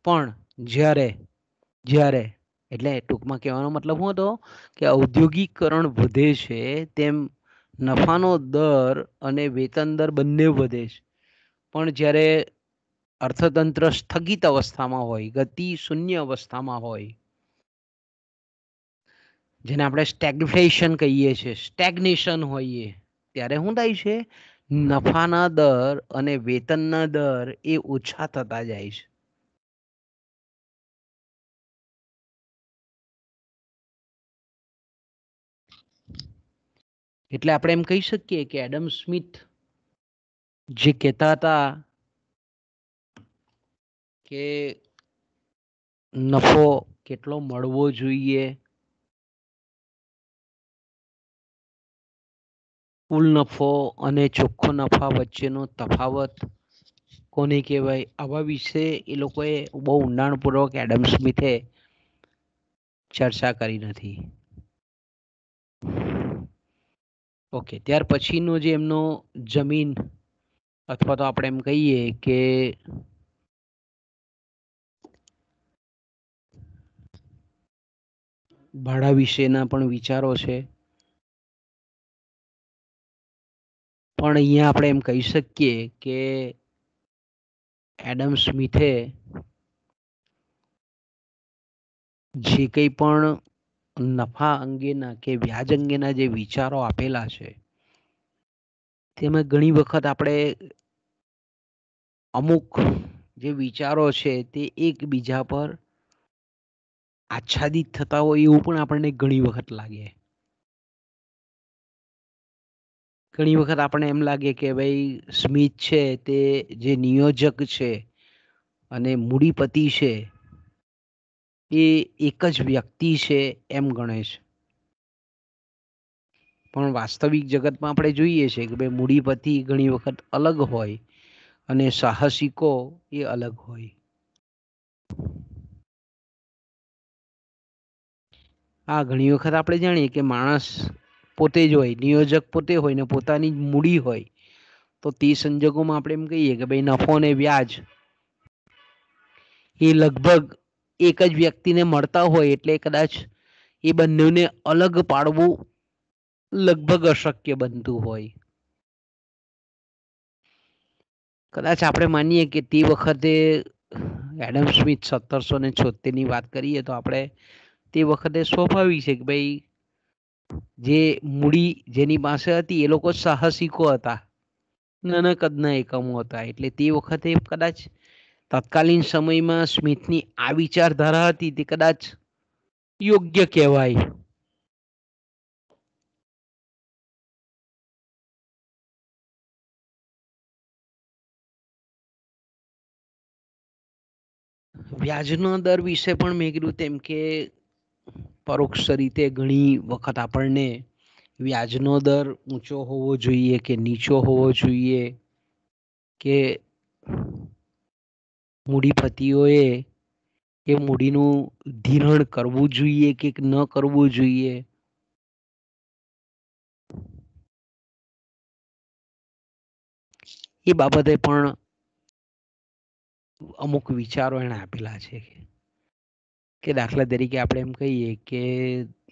[SPEAKER 1] પણ જ્યારે એટલે ટૂંકમાં કહેવાનો મતલબ શું હતો કે ઔદ્યોગિકરણ વધે છે તેમ નફાનો દર અને વેતન દર બંને વધે છે. પણ જ્યારે અર્થતંત્ર સ્થગિત અવસ્થામાં હોય, ગતિ શૂન્ય અવસ્થામાં હોય, જેને આપણે સ્ટેગ્ફ્લેશન કહીએ છીએ, સ્ટેગ્નેશન હોઈએ, ત્યારે શું થાય છે? નફાના દર અને વેતનના દર એ ઓછા થતા જાય છે. એટલે આપણે એમ કહી શકીએ કે એડમ સ્મિથ જે કહેતા હતા કે નફો કેટલો મળવો જોઈએ, કુલ નફો અને ચોખ્ખો નફા વચ્ચેનો તફાવત કોને કહેવાય, આવા વિશે એ લોકોએ બહુ ઊંડાણપૂર્વક એડમ સ્મિથે ચર્ચા કરી નથી. ઓકે, ત્યાર પછીનો જે એમનો જમીન અથવા તો આપણે એમ કહીએ કે ભાડા વિશેના પણ વિચારો છે. પણ અહીંયા આપણે એમ કહી શકીએ કે એડમ સ્મિથે જે કંઈ પણ નફા અંગેના કે વ્યાજ અંગેના જે વિચારો આપેલા છે તેમાં ઘણી વખત આપણે અમુક જે વિચારો છે તે એકબીજા પર આચ્છાદિત થતા હોય એવું પણ આપણને ઘણી વખત લાગે. ઘણી વખત આપણને એમ લાગે કે ભાઈ સ્મિથ છે તે જે નિયોજક છે અને મૂડીપતિ છે એ એક જ વ્યક્તિ છે એમ ગણે છે. પણ વાસ્તવિક જગતમાં આપણે જોઈએ છે કે ભાઈ મૂડીપતિ ઘણી વખત અલગ હોય અને સાહસિકો એ અલગ હોય. હા, ઘણી વખત આપણે જાણીએ કે માણસ પોતે જ હોય, નિયોજક પોતે હોય ને પોતાની જ મૂડી હોય, તો તે સંજોગોમાં આપણે એમ કહીએ કે ભાઈ નફો અને વ્યાજ એ લગભગ એક જ વ્યક્તિને મળતા હોય એટલે કદાચ એ બંનેને અલગ પાડવું લગભગ અશક્ય બનતું હોય. કદાચ આપણે માનીએ કે તે વખતે એડમ સ્મિથ 1776 ની વાત કરીએ તો આપણે તે વખતે સ્વાભાવિક છે કે ભાઈ જે મૂડી જેની પાસે હતી એ લોકો સાહસિકો હતા, નાના કદના એકમો હતા, એટલે તે વખતે કદાચ તત્કાલીન સમયમાં સ્મિથની આ વિચારધારા હતી તે કદાચ યોગ્ય કહેવાય. વ્યાજનો દર વિશે પણ મેં કીધું તેમ કે પરોક્ષ રીતે ઘણી વખત આપણને વ્યાજનો દર ઊંચો હોવો જોઈએ કે નીચો હોવો જોઈએ, કે મૂડીપતિઓએ એ મૂડીનું ધિરાણ કરવું જોઈએ કે ન કરવું જોઈએ. એ બાબતે પણ અમુક વિચારો એને આપેલા છે. કે દાખલા તરીકે આપણે એમ કહીએ કે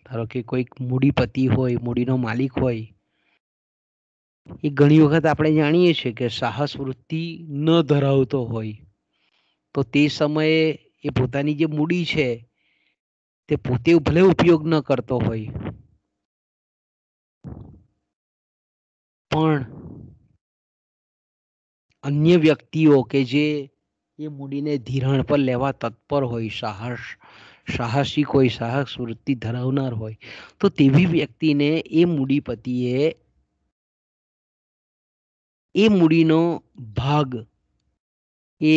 [SPEAKER 1] ધારો કે કોઈક મૂડીપતિ હોય, મૂડીનો માલિક હોય, એ ઘણી વખત આપણે જાણીએ છીએ કે સાહસ વૃત્તિ ન ધરાવતો હોય, તો તે સમયે એ પોતાની જે મૂડી છે તે પોતે ભલે ઉપયોગ ન કરતો હોય, પણ અન્ય વ્યક્તિઓ કે જે એ મૂડીને ધિરાણ પર લેવા તત્પર હોય, સાહસિક હોય, સાહસ વૃત્તિ ધરાવનાર હોય, તો તેવી વ્યક્તિને એ મૂડીપતિએ એ મૂડીનો ભાગ એ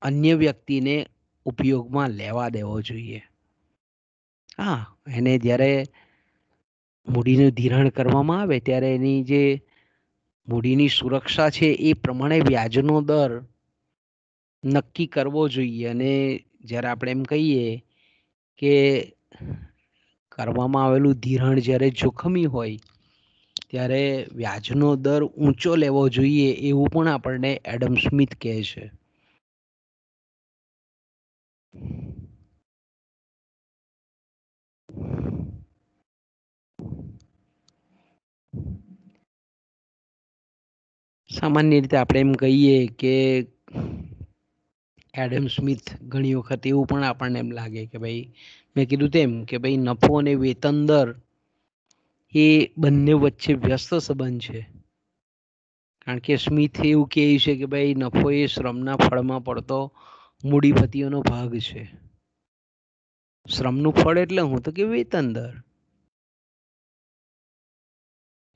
[SPEAKER 1] અન્ય વ્યક્તિને ઉપયોગમાં લેવા દેવો જોઈએ. હા, એને જ્યારે મૂડીનું ધિરાણ કરવામાં આવે ત્યારે એની જે મૂડીની સુરક્ષા છે એ પ્રમાણે વ્યાજનો દર નક્કી કરવો જોઈએ. અને જ્યારે આપણે એમ કહીએ કે કરવામાં આવેલું ધિરાણ જ્યારે જોખમી હોય ત્યારે વ્યાજનો દર ઊંચો લેવો જોઈએ, એવું પણ આપણને એડમ સ્મિથ કહે છે. સામાન્ય રીતે આપણે એમ કહીએ કે એડમ સ્મિથ ઘણી વખત એવું પણ આપણને એમ લાગે કે ભાઈ, મેં કીધું તેમ કે ભાઈ નફો અને વેતન દર એ બંને વચ્ચે વ્યસ્ત સંબંધ છે. કારણ કે સ્મિથ એવું કહે છે કે ભાઈ નફો એ શ્રમના ફળમાં પડતો મૂડીપતિઓનો ભાગ છે. શ્રમનું ફળ એટલે હું તો કે વેતન દર.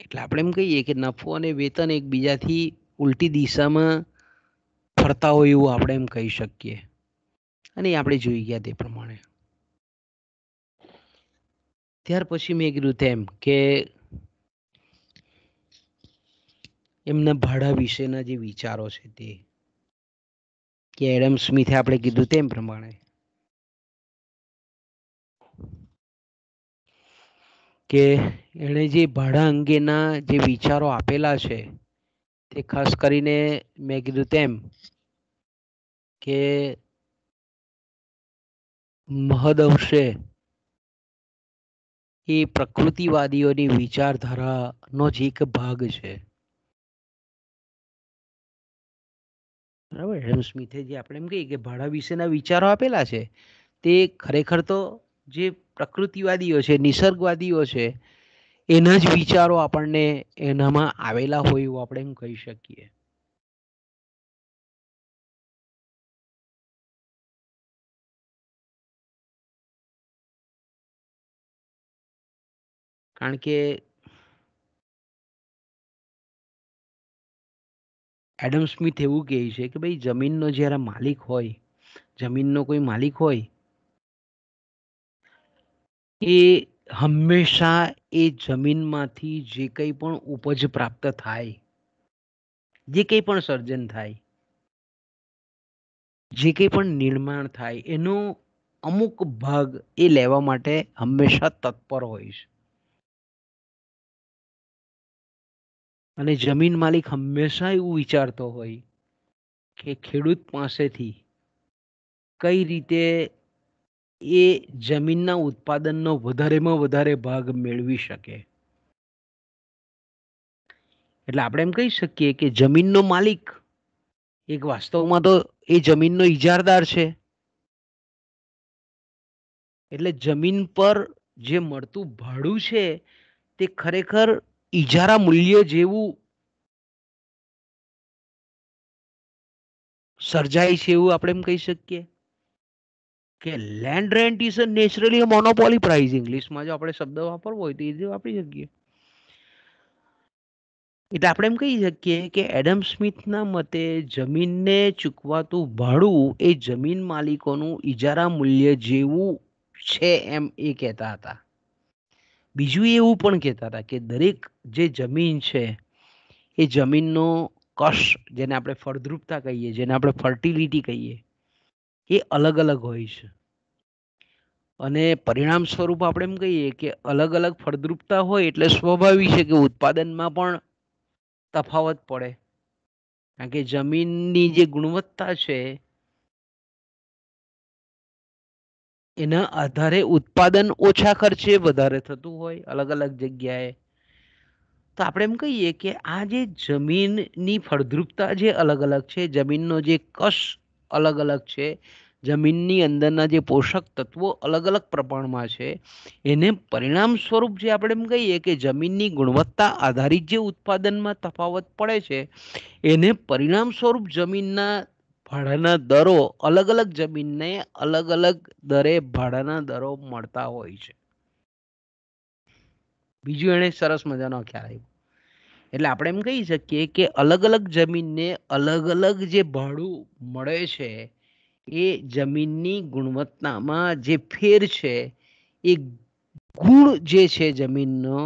[SPEAKER 1] એટલે આપણે એમ કહીએ કે નફો અને વેતન એકબીજાથી ઉલટી દિશામાં ફરતા હોય એવું આપણે એમ કહી શકીએ. અને આપણે જોઈ ગયા તે પ્રમાણે. ત્યાર પછી મેં કીધું તેમ કે એમના ભાડા વિશેના જે વિચારો છે તે કે એડમ સ્મિથે આપણે કીધું તેમ પ્રમાણે કે એણે જે ભાડા અંગેના જે વિચારો આપેલા છે તે ખાસ કરીને મેં કીધું તેમ કે મહદઅંશે એ પ્રકૃતિવાદીઓની વિચારધારાનો જ એક ભાગ છે. બરાબર. એડમ સ્મિથે જે આપણે એમ કહીએ કે ભાડા વિશેના વિચારો આપેલા છે તે ખરેખર તો જે પ્રકૃતિવાદીઓ છે, નિસર્ગવાદીઓ છે, એના જ વિચારો આપણને એનામાં આવેલા હોય એવું આપણે એમ કહી શકીએ. કારણ કે એડમ સ્મિથ એવું કહે છે કે ભાઈ જમીનનો જ્યારે માલિક હોય, જમીનનો કોઈ માલિક હોય, એ હંમેશા એ જમીનમાંથી જે કંઈ પણ ઉપજ પ્રાપ્ત થાય, જે કંઈ પણ સર્જન થાય, જે કંઈ પણ નિર્માણ થાય, એનો અમુક ભાગ એ લેવા માટે હંમેશા તત્પર હોય છે. અને જમીન માલિક હંમેશા એવું વિચારતો હોય કે ખેડૂત પાસેથી કઈ રીતે એ જમીનના ઉત્પાદનનો વધારેમાં વધારે ભાગ મેળવી શકે. એટલે આપણે એમ કહી શકીએ કે જમીનનો માલિક એક વાસ્તવમાં તો એ જમીનનો ઈજારદાર છે. એટલે જમીન પર જે મળતું ભાડું છે તે ખરેખર ઈજારા મૂલ્ય જેવું સર્જાય છે એવું આપણે એમ કહી શકીએ. કે land rent is a naturally monopoly price. ઇંગ્લિશમાં જો આપણે શબ્દ વાપરવો હોય તો એ રીતે વાપરી શકીએ. એટલે આપણે એમ કહી શકીએ કે એડમ સ્મિથના મતે જમીનને ચૂકવાતું ભાડું એ જમીન માલિકોનું ઈજારા મૂલ્ય જેવું છે એમ એ કહેતા હતા. બીજું એવું પણ કહેતા હતા કે દરેક જે જમીન છે એ જમીનનો કશ, જેને આપણે ફળદ્રુપતા કહીએ, જેને આપણે ફર્ટિલિટી કહીએ, એ અલગ અલગ હોય છે. અને પરિણામ સ્વરૂપ આપણે એમ કહીએ કે અલગ અલગ ફળદ્રુપતા હોય એટલે સ્વાભાવિક છે કે ઉત્પાદનમાં પણ તફાવત પડે. કારણ કે જમીનની જે ગુણવત્તા છે એના આધારે ઉત્પાદન ઓછા ખર્ચે વધારે થતું હોય અલગ અલગ જગ્યાએ. તો આપણે એમ કહીએ કે આ જે જમીનની ફળદ્રુપતા જે અલગ અલગ છે, જમીનનો જે કશ અલગ અલગ છે, જમીનની અંદરના જે પોષક તત્વો અલગ અલગ પ્રમાણમાં છે, એને પરિણામ સ્વરૂપ જે આપણે એમ કહીએ કે જમીનની ગુણવત્તા આધારિત જે ઉત્પાદનમાં તફાવત પડે છે, એને પરિણામ સ્વરૂપ જમીનના ભાડાના દરો અલગ અલગ જમીનને અલગ અલગ દરે ભાડાના દરો મળતા હોય છે. બીજું એને સરસ મજાનો ખ્યાલ આવ્યો. એટલે આપણે એમ કહી શકીએ કે અલગ અલગ જમીનને અલગ અલગ જે ભાડું મળે છે એ જમીનની ગુણવત્તામાં જે ફેર છે એ ગુણ જે છે જમીનનો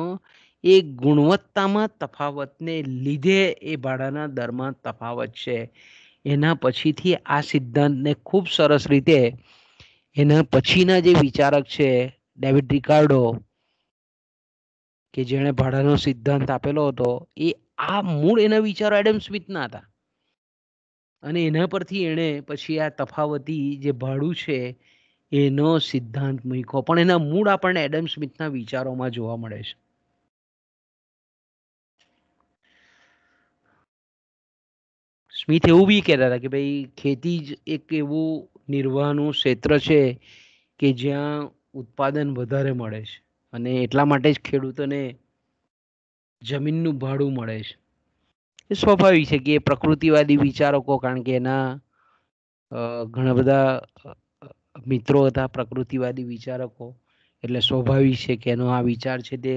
[SPEAKER 1] એ ગુણવત્તામાં તફાવતને લીધે એ ભાડાના દરમાં તફાવત છે. એના પછીથી આ સિદ્ધાંતને ખૂબ સરસ રીતે એના પછીના જે વિચારક છે ડેવિડ રિકાર્ડો, કે જેણે ભાડાનો સિદ્ધાંત આપેલો હતો, એ આ મૂળ એના વિચારો એડમ સ્મિથના હતા. અને એના પરથી એણે પછી આ તફાવતી જે ભાડું છે એનો સિદ્ધાંત મૂક્યો. પણ એના મૂળ આપણને એડમ સ્મિથના વિચારોમાં જોવા મળે છે. સ્મિથ એવું બી કહેતા હતા કે ભાઈ ખેતી જ એક એવું નિર્વાહનું ક્ષેત્ર છે કે જ્યાં ઉત્પાદન વધારે મળે છે અને એટલા માટે જ ખેડૂતોને જમીનનું ભાડું મળે છે. એ સ્વાભાવિક છે કે એ પ્રકૃતિવાદી વિચારકો, કારણ કે એના ઘણા બધા મિત્રો હતા પ્રકૃતિવાદી વિચારકો, એટલે સ્વાભાવિક છે કે એનો આ વિચાર છે તે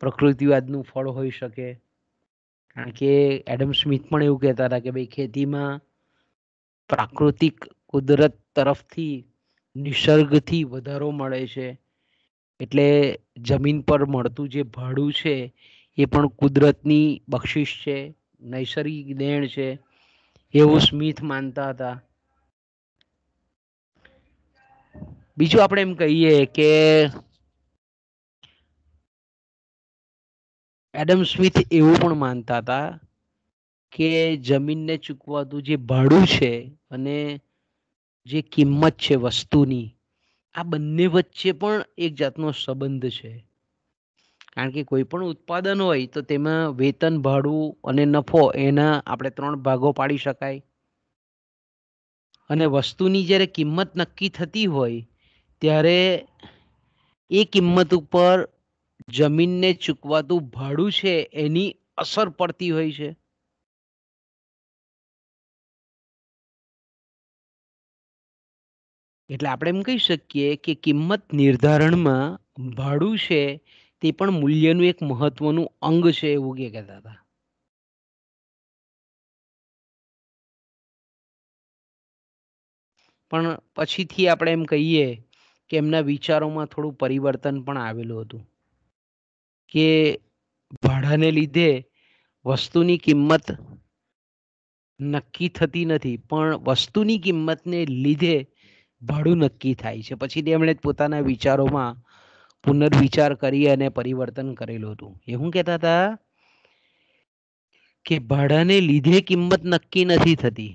[SPEAKER 1] પ્રકૃતિવાદનું ફળ હોઈ શકે. કારણ કે એડમ સ્મિથ પણ એવું કહેતા હતા કે ભાઈ ખેતીમાં પ્રાકૃતિક કુદરત તરફથી નિસર્ગથી વધારો મળે છે, એટલે જમીન પર મળતું જે ભાડું છે એ પણ કુદરતની બક્ષિસ છે, નૈસર્ગિક દેણ છે, એવું સ્મિથ માનતા હતા. બીજું આપણે એમ કહીએ કે એડમ સ્મિથ એવું પણ માનતા હતા કે જમીનને ચૂકવાતું જે ભાડું છે અને જે કિંમત છે વસ્તુની, આ બંને વચ્ચે પણ એક જાતનો સંબંધ છે. કારણ કે કોઈ પણ ઉત્પાદન હોય તો તેમાં વેતન, ભાડું અને નફો એના આપણે 3 ભાગો પાડી શકાય. અને વસ્તુની જ્યારે કિંમત નક્કી થતી હોય ત્યારે એ કિંમત ઉપર જમીનને ચૂકવાતું ભાડું છે એની અસર પડતી હોય છે. એટલે આપણે એમ કહી શકીએ કે કિંમત નિર્ધારણમાં ભાડું છે તે પણ મૂલ્યનું એક મહત્વનું અંગ છે, એવું કે કહેતા હતા. પણ પછીથી આપણે એમ કહીએ કે એમના વિચારોમાં થોડું પરિવર્તન પણ આવેલું હતું કે ભાડાને લીધે વસ્તુની કિંમત નક્કી થતી નથી, પણ વસ્તુની કિંમતને લીધે ભાડું નક્કી થાય છે. પછી એમણે પોતાના વિચારોમાં પુનર્વિચાર કરી અને પરિવર્તન કરેલું હતું. એ શું કહેતા હતા કે ભાડાને લીધે કિંમત નક્કી નથી થતી.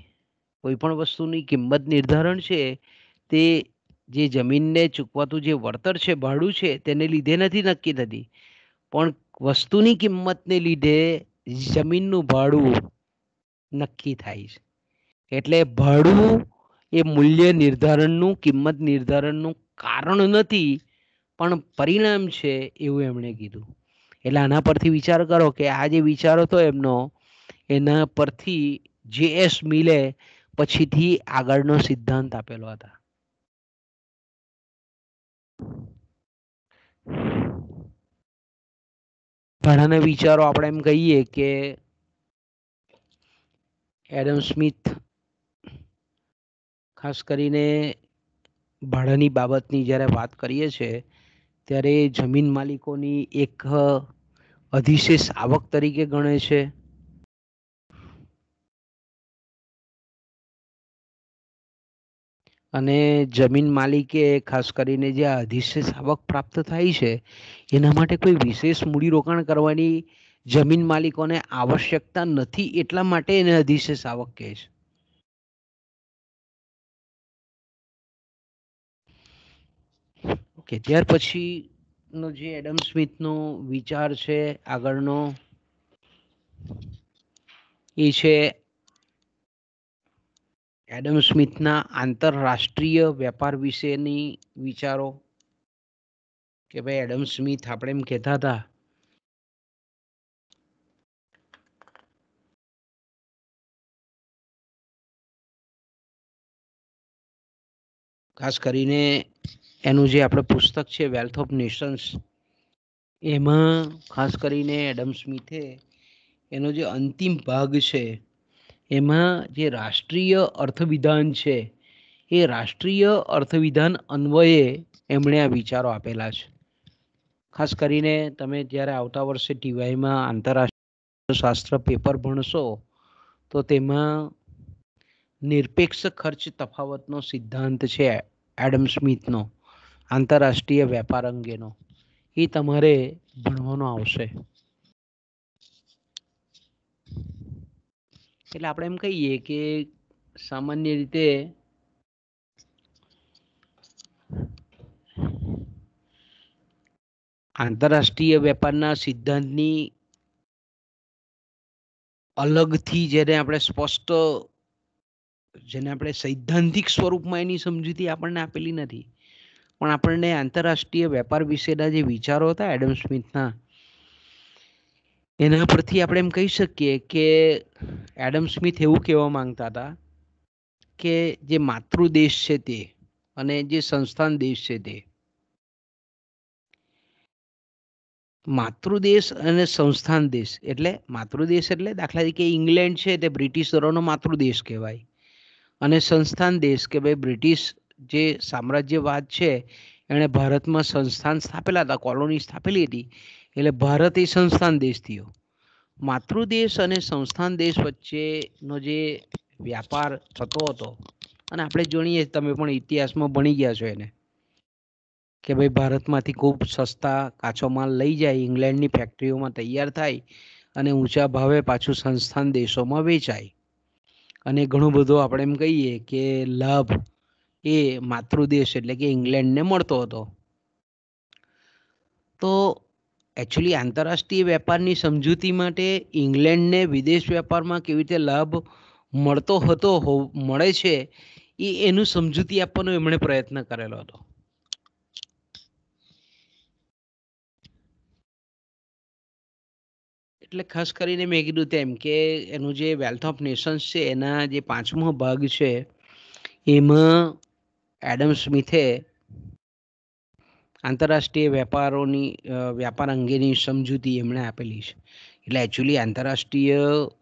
[SPEAKER 1] કોઈ પણ વસ્તુની કિંમત નિર્ધારણ છે તે જે જમીનને ચૂકવાતું જે વળતર છે, ભાડું છે, તેને લીધે નથી નક્કી થતી, પણ વસ્તુની કિંમતને લીધે જમીનનું ભાડું નક્કી થાય છે. એટલે ભાડું એ મૂલ્ય નિર્ધારણનું, કિંમત નિર્ધારણનું કારણ નથી, પણ પરિણામ છે, એવું એમણે કીધું. એટલે આના પરથી વિચાર કરો કે આ જે વિચાર હતો એમનો, એના પરથી જે.એસ. મિલે પછીથી આગળનો સિદ્ધાંત આપેલો હતા. ઘણાના વિચારો આપણે એમ કહીએ કે એડમ સ્મિથ ખાસ કરીને ભાડાની બાબતની જ્યારે વાત કરીએ છીએ ત્યારે જમીન માલિકોની એક અધિશેષ આવક તરીકે ગણે છે. અને જમીન માલિકે ખાસ કરીને જે અધિશેષ આવક પ્રાપ્ત થાય છે એના માટે કોઈ વિશેષ મૂડીરોકાણ કરવાની જમીન માલિકોને આવશ્યકતા નથી, એટલા માટે એને અધિશેષ આવક કહે છે. ઓકે, ત્યાર પછીનો જે એડમ સ્મિથનો વિચાર છે આગળનો એ છે એડમ સ્મિથના આંતરરાષ્ટ્રીય વેપાર વિશેની વિચારો. કે ભાઈ એડમ સ્મિથ આપણે એમ કહેતા હતા ખાસ કરીને એનું જે આપણે પુસ્તક છે વેલ્થ ઓફ નેશન્સ, એમાં ખાસ કરીને એડમ સ્મિથે એનો જે અંતિમ ભાગ છે એમાં જે રાષ્ટ્રીય અર્થવિધાન છે એ રાષ્ટ્રીય અર્થવિધાન અન્વયે એમણે આ વિચારો આપેલા છે. ખાસ કરીને તમે જ્યારે આવતા વર્ષે ટીવાયમાં આંતરરાષ્ટ્રીય શાસ્ત્ર પેપર ભણશો તો તેમાં નિરપેક્ષ ખર્ચ તફાવતનો સિદ્ધાંત છે એડમ સ્મિથનો આંતરરાષ્ટ્રીય વેપાર અંગેનો, એ તમારે ભણવાનો આવશે. એટલે આપણે એમ કહીએ કે સામાન્ય રીતે આંતરરાષ્ટ્રીય વેપારના સિદ્ધાંતની અલગથી જેને આપણે સ્પષ્ટ જેને આપણે સૈદ્ધાંતિક સ્વરૂપમાં એની સમજૂતી આપણને આપેલી નથી, પણ આપણને આંતરરાષ્ટ્રીય વેપાર વિશેના જે વિચારો હતા એડમ સ્મિથના, એના પરથી આપણે એમ કહી શકીએ કે એડમ સ્મિથ એવું કહેવા માંગતા હતા કે જે માતૃ દેશ છે તે અને જે સંસ્થાન દેશ છે તે, માતૃદેશ અને સંસ્થાન દેશ એટલે માતૃદેશ એટલે દાખલા તરીકે ઇંગ્લેન્ડ છે તે બ્રિટિશરોનો માતૃદેશ કહેવાય, અને સંસ્થાન દેશ કે ભાઈ બ્રિટિશ જે સામ્રાજ્યવાદ છે એણે ભારતમાં સંસ્થાન સ્થાપેલા હતા, કોલોની સ્થાપેલી હતી, એટલે ભારત એ સંસ્થાન દેશ થયો. માતૃદેશ અને સંસ્થાન દેશ વચ્ચેનો જે વ્યાપાર થતો હતો, અને આપણે જાણીએ તમે પણ ઇતિહાસમાં ભણી ગયા છો એને, કે ભાઈ ભારતમાંથી ખૂબ સસ્તા કાચો માલ લઈ જાય, ઇંગ્લેન્ડની ફેક્ટરીઓમાં તૈયાર થાય અને ઊંચા ભાવે પાછું સંસ્થાન દેશોમાં વેચાય, અને ઘણો બધો આપણે એમ કહીએ કે લાભ એ માતૃદેશ એટલે કે ઇંગ્લેન્ડને મળતો હતો. તો એકચ્યુઅલી આંતરરાષ્ટ્રીય વેપારની સમજૂતી માટે ઇંગ્લેન્ડને વિદેશ વેપારમાં કેવી રીતે લાભ મળતો હતો મળે છે એનું સમજૂતી આપવાનો એમણે પ્રયત્ન કરેલો હતો. એટલે ખાસ કરીને મેં કીધું તેમ કે એનું જે વેલ્થ ઓફ નેશન્સ છે એના જે 5મો ભાગ છે એમાં એડમ સ્મિથે આંતરરાષ્ટ્રીય વેપાર અંગેની સમજૂતી એમણે આપેલી છે. એટલે એકચ્યુઅલી આંતરરાષ્ટ્રીય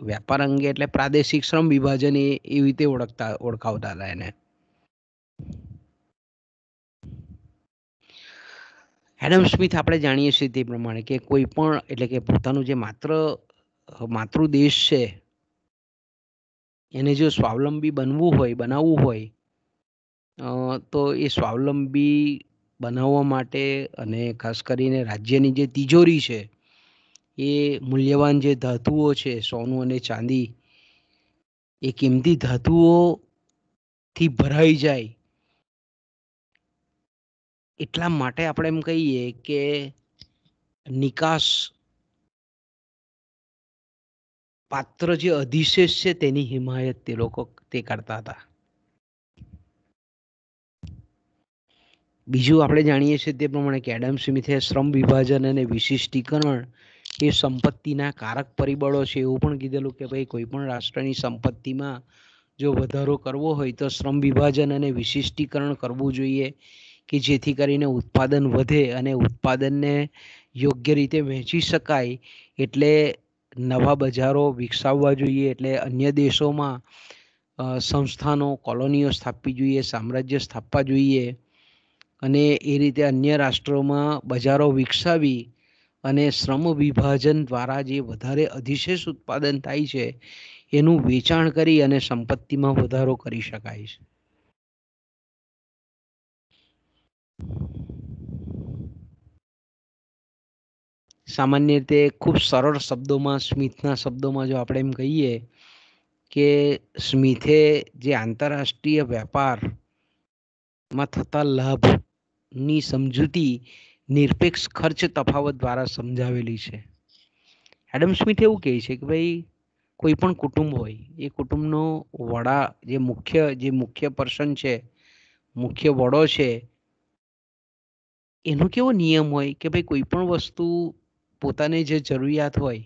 [SPEAKER 1] વેપાર અંગે એટલે પ્રાદેશિક શ્રમ વિભાજન એવી રીતે ઓળખાવતા હતા એને. એડમ સ્મિથ આપણે જાણીએ છીએ તે પ્રમાણે કે કોઈ પણ એટલે કે પોતાનું જે માતૃ દેશ છે એને જો સ્વાવલંબી બનાવવું હોય તો એ સ્વાવલંબી બનાવવા માટે અને ખાસ કરીને રાજ્યની જે તિજોરી છે એ મૂલ્યવાન જે ધાતુઓ છે સોનું અને ચાંદી એ કિંમતી ધાતુઓથી ભરાઈ જાય, એટલા માટે આપણે એમ કહીએ કે નિકાસ પાત્ર જે અધિશેષ છે તેની હિમાયત તે લોકો કરતા હતા. બીજું આપણે જાણીએ છીએ તે પ્રમાણે કે એડમ સ્મિથે શ્રમ વિભાજન અને વિશિષ્ટીકરણ એ સંપત્તિના કારક પરિબળો છે એવું પણ કીધેલું કે ભાઈ કોઈ પણ રાષ્ટ્રની સંપત્તિમાં જો વધારો કરવો હોય તો શ્રમ વિભાજન અને વિશિષ્ટીકરણ કરવું જોઈએ કે જેથી કરીને ઉત્પાદન વધે અને ઉત્પાદનને યોગ્ય રીતે વહેંચી શકાય. એટલે નવા બજારો વિકસાવવા જોઈએ, એટલે અન્ય દેશોમાં સંસ્થાનો કોલોનીઓ સ્થાપવી જોઈએ, સામ્રાજ્ય સ્થાપવા જોઈએ, અને એ રીતે અન્ય રાષ્ટ્રોમાં બજારો વિકસાવી અને શ્રમ વિભાજન દ્વારા જે વધારે અધિશેષ ઉત્પાદન થાય છે એનું વેચાણ કરી અને સંપત્તિમાં વધારો કરી શકાય છે. સામાન્ય રીતે ખૂબ સરળ શબ્દોમાં, સ્મિથના શબ્દોમાં જો આપણે એમ કહીએ કે સ્મિથે જે આંતરરાષ્ટ્રીય વેપારમાં થતા લાભની સમજૂતી નિરપેક્ષ ખર્ચ તફાવત દ્વારા સમજાવેલી છે. એડમ સ્મિથ એવું કહે છે કે ભાઈ કોઈ પણ કુટુંબ હોય એ કુટુંબનો વડા જે મુખ્ય પર્સન છે, મુખ્ય વડો છે, એનો કેવો નિયમ હોય કે ભાઈ કોઈ પણ વસ્તુ પોતાને જે જરૂરિયાત હોય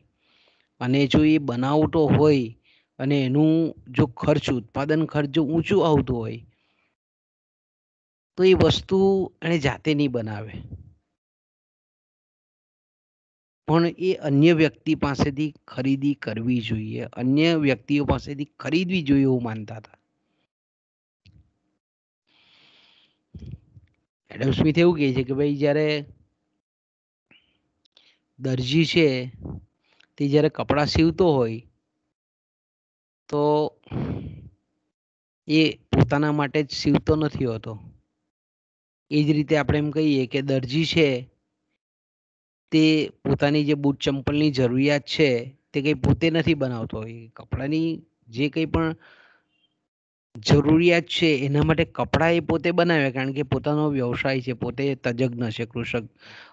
[SPEAKER 1] અને જો એ બનાવટો હોય અને એનું જો ઉત્પાદન ખર્ચ જો ઊંચું આવતું હોય તો એ વસ્તુ એને જાતે નહીં બનાવે, પણ એ અન્ય વ્યક્તિ પાસેથી ખરીદી કરવી જોઈએ, અન્ય વ્યક્તિઓ પાસેથી ખરીદવી જોઈએ એવું માનતા હતા. એડમ સ્મિથ એવું કહે છે કે ભાઈ જ્યારે દરજી છે તે જ્યારે કપડાં સીવતો હોય તો એ પોતાના માટે જ સીવતો નથી હોતો. એ જ રીતે આપણે એમ કહીએ કે દરજી છે તે પોતાની જે બૂટ ચંપલની જરૂરિયાત છે તે કંઈ પોતે નથી બનાવતો. એ કપડાની જે કંઈ પણ જરૂરિયાત છે એના માટે કપડાં એ પોતે બનાવે, કારણ કે પોતાનો વ્યવસાય છે, પોતે તજજ્ઞ છે, કૃષક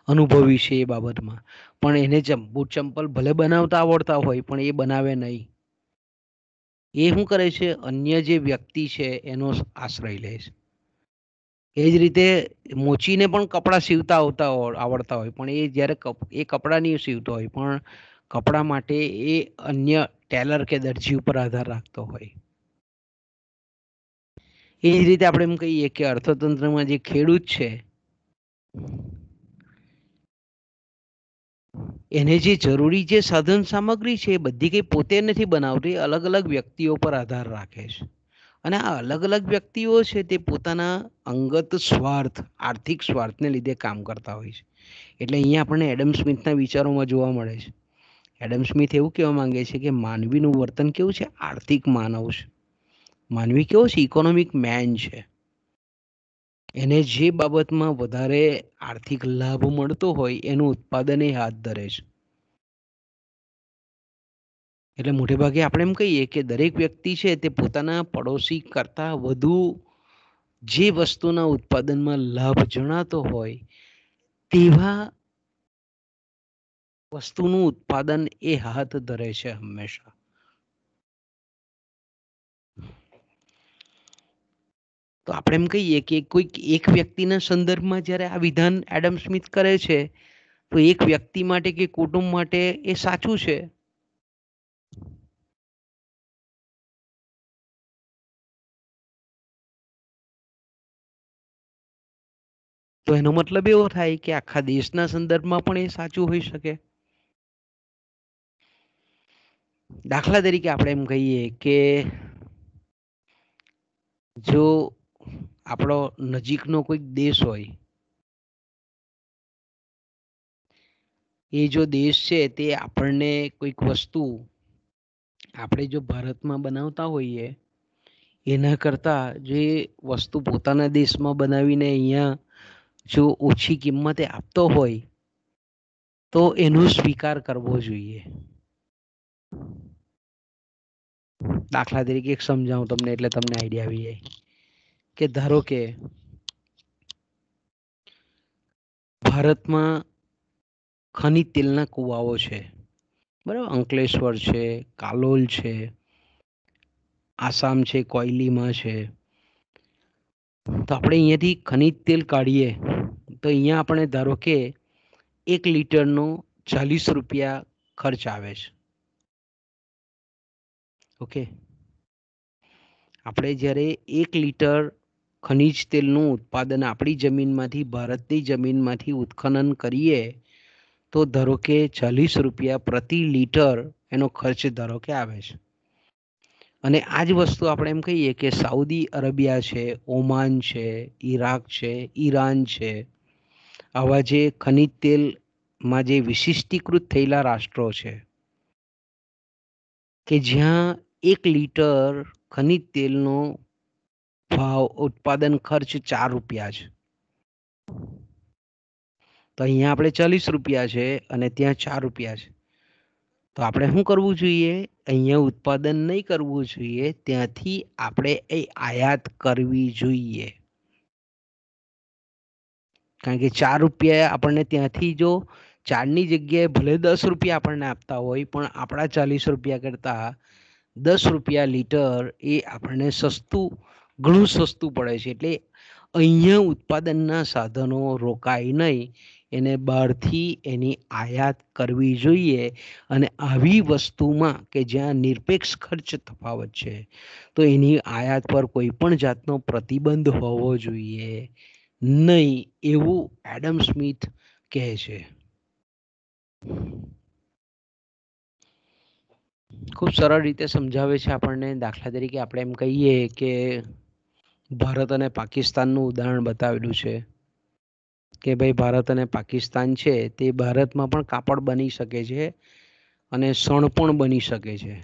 [SPEAKER 1] અનુભવી છે એ બાબતમાં. પણ એને બૂટ ચંપલ ભલે બનાવતા આવડતા હોય પણ એ બનાવે નહીં. એ શું કરે છે, અન્ય જે વ્યક્તિ છે એનો આશ્રય લે છે. એ જ રીતે મોચીને પણ કપડાં સીવતા આવડતા હોય પણ એ જ્યારે એ કપડાં નહીં સીવતો હોય, પણ કપડાં માટે એ અન્ય ટેલર કે દરજી ઉપર આધાર રાખતો હોય. એ જ રીતે આપણે એમ કહીએ કે અર્થતંત્રમાં જે ખેડૂત છે એને જે જરૂરી જે સાધન સામગ્રી છે એ બધી કંઈ પોતે નથી બનાવતી, અલગ અલગ વ્યક્તિઓ પર આધાર રાખે છે. અને આ અલગ અલગ વ્યક્તિઓ છે તે પોતાના અંગત સ્વાર્થ, આર્થિક સ્વાર્થને લીધે કામ કરતા હોય છે. એટલે અહીંયા આપણને એડમ સ્મિથના વિચારોમાં જોવા મળે છે. એડમ સ્મિથ એવું કહેવા માંગે છે કે માનવીનું વર્તન કેવું છે, આર્થિક માનવ છે. માનવી કેવો છે, ઇકોનોમિક મેન છે. એને જે બાબતમાં વધારે આર્થિક લાભ મળતો હોય એનું ઉત્પાદન એ હાથ ધરે છે. એટલે મોટે ભાગે આપણે એમ કહીએ કે દરેક વ્યક્તિ છે તે પોતાના પડોશી કરતા વધુ જે વસ્તુના ઉત્પાદનમાં લાભ જણાતો હોય તેવા વસ્તુનું ઉત્પાદન એ હાથ ધરે છે હંમેશા. તો આપણે એમ કહીએ કે કોઈક એક વ્યક્તિના સંદર્ભમાં જ્યારે આ વિધાન એડમ સ્મિથ કરે છે તો એક વ્યક્તિ માટે કે કુટુંબ માટે એ સાચું છે. તો એનો મતલબ એવો થાય કે આખા દેશના સંદર્ભમાં પણ એ સાચું હોઈ શકે. દાખલા તરીકે આપણે એમ કહીએ કે જો આપણો નજીકનો કોઈક દેશ હોય, એ જો દેશ છે તે આપણને કોઈક વસ્તુ આપણે જો ભારતમાં બનાવતા હોઈએ એના કરતા જે વસ્તુ પોતાના દેશમાં બનાવીને અહીંયા જો ઓછી કિંમતે આપતો હોય તો એનો સ્વીકાર કરવો જોઈએ. દાખલા તરીકે એક સમજાવું તમને એટલે તમને આઈડિયા આવી જાય કે ધારો કે ભારતમાં ખનિજ તેલના કુવાઓ છે, બરાબર, અંકલેશ્વર છે, કાલોલ છે, આસામ છે, કોયલીમાં છે. તો આપણે અહીંયાથી ખનિજ તેલ કાઢીએ તો અહીંયા આપણે ધારો કે 1 લીટરનો 40 રૂપિયા ખર્ચ આવે છે. ઓકે, આપણે જ્યારે 1 લીટર ખનિજ તેલનું ઉત્પાદન આપણી જમીનમાંથી, ભારતની જમીનમાંથી ઉત્ખનન કરીએ તો ધારો કે 40 રૂપિયા પ્રતિ લીટર એનો ખર્ચ ધારો કે આવે છે. અને આ જ વસ્તુ આપણે એમ કહીએ કે સાઉદી અરેબિયા છે, ઓમાન છે, ઈરાક છે, ઈરાન છે, આવા જે ખનિજ તેલમાં જે વિશિષ્ટીકૃત થયેલા રાષ્ટ્રો છે કે જ્યાં 1 લીટર ખનિજ તેલનો ભાવ ઉત્પાદન ખર્ચ 4 રૂપિયા છે, તો અહીંયા આપણે 40 રૂપિયા છે અને ત્યાં 4 રૂપિયા છે. તો આપણે શું કરવું જોઈએ? અહીંયા ઉત્પાદન નહીં કરવું જોઈએ, ત્યાંથી આપણે એ આયાત કરવી જોઈએ. કારણ કે 4 રૂપિયા આપણને ત્યાંથી જો 4ની જગ્યાએ ભલે 10 રૂપિયા આપણને આપતા હોય, પણ આપણા 40 રૂપિયા કરતાં 10 રૂપિયા લીટર એ આપણને સસ્તું, ઘણું સસ્તું પડે છે. એટલે અહીંયા ઉત્પાદનના સાધનો રોકાય નહીં, એને બહારથી એની આયાત કરવી જોઈએ. અને આવી વસ્તુમાં કે જ્યાં નિરપેક્ષ ખર્ચ તફાવત છે, તો એની આયાત પર કોઈ પણ જાતનો પ્રતિબંધ હોવો જોઈએ નહીં, એવું એડમ સ્મિથ કહે છે. ખૂબ સરળ રીતે સમજાવે છે આપણને. દાખલા તરીકે આપણે એમ કહીએ કે ભારત અને પાકિસ્તાનનું ઉદાહરણ બતાવેલું છે કે ભાઈ ભારત અને પાકિસ્તાન છે તે ભારતમાં પણ કાપડ બની શકે છે અને સણ પણ બની શકે છે.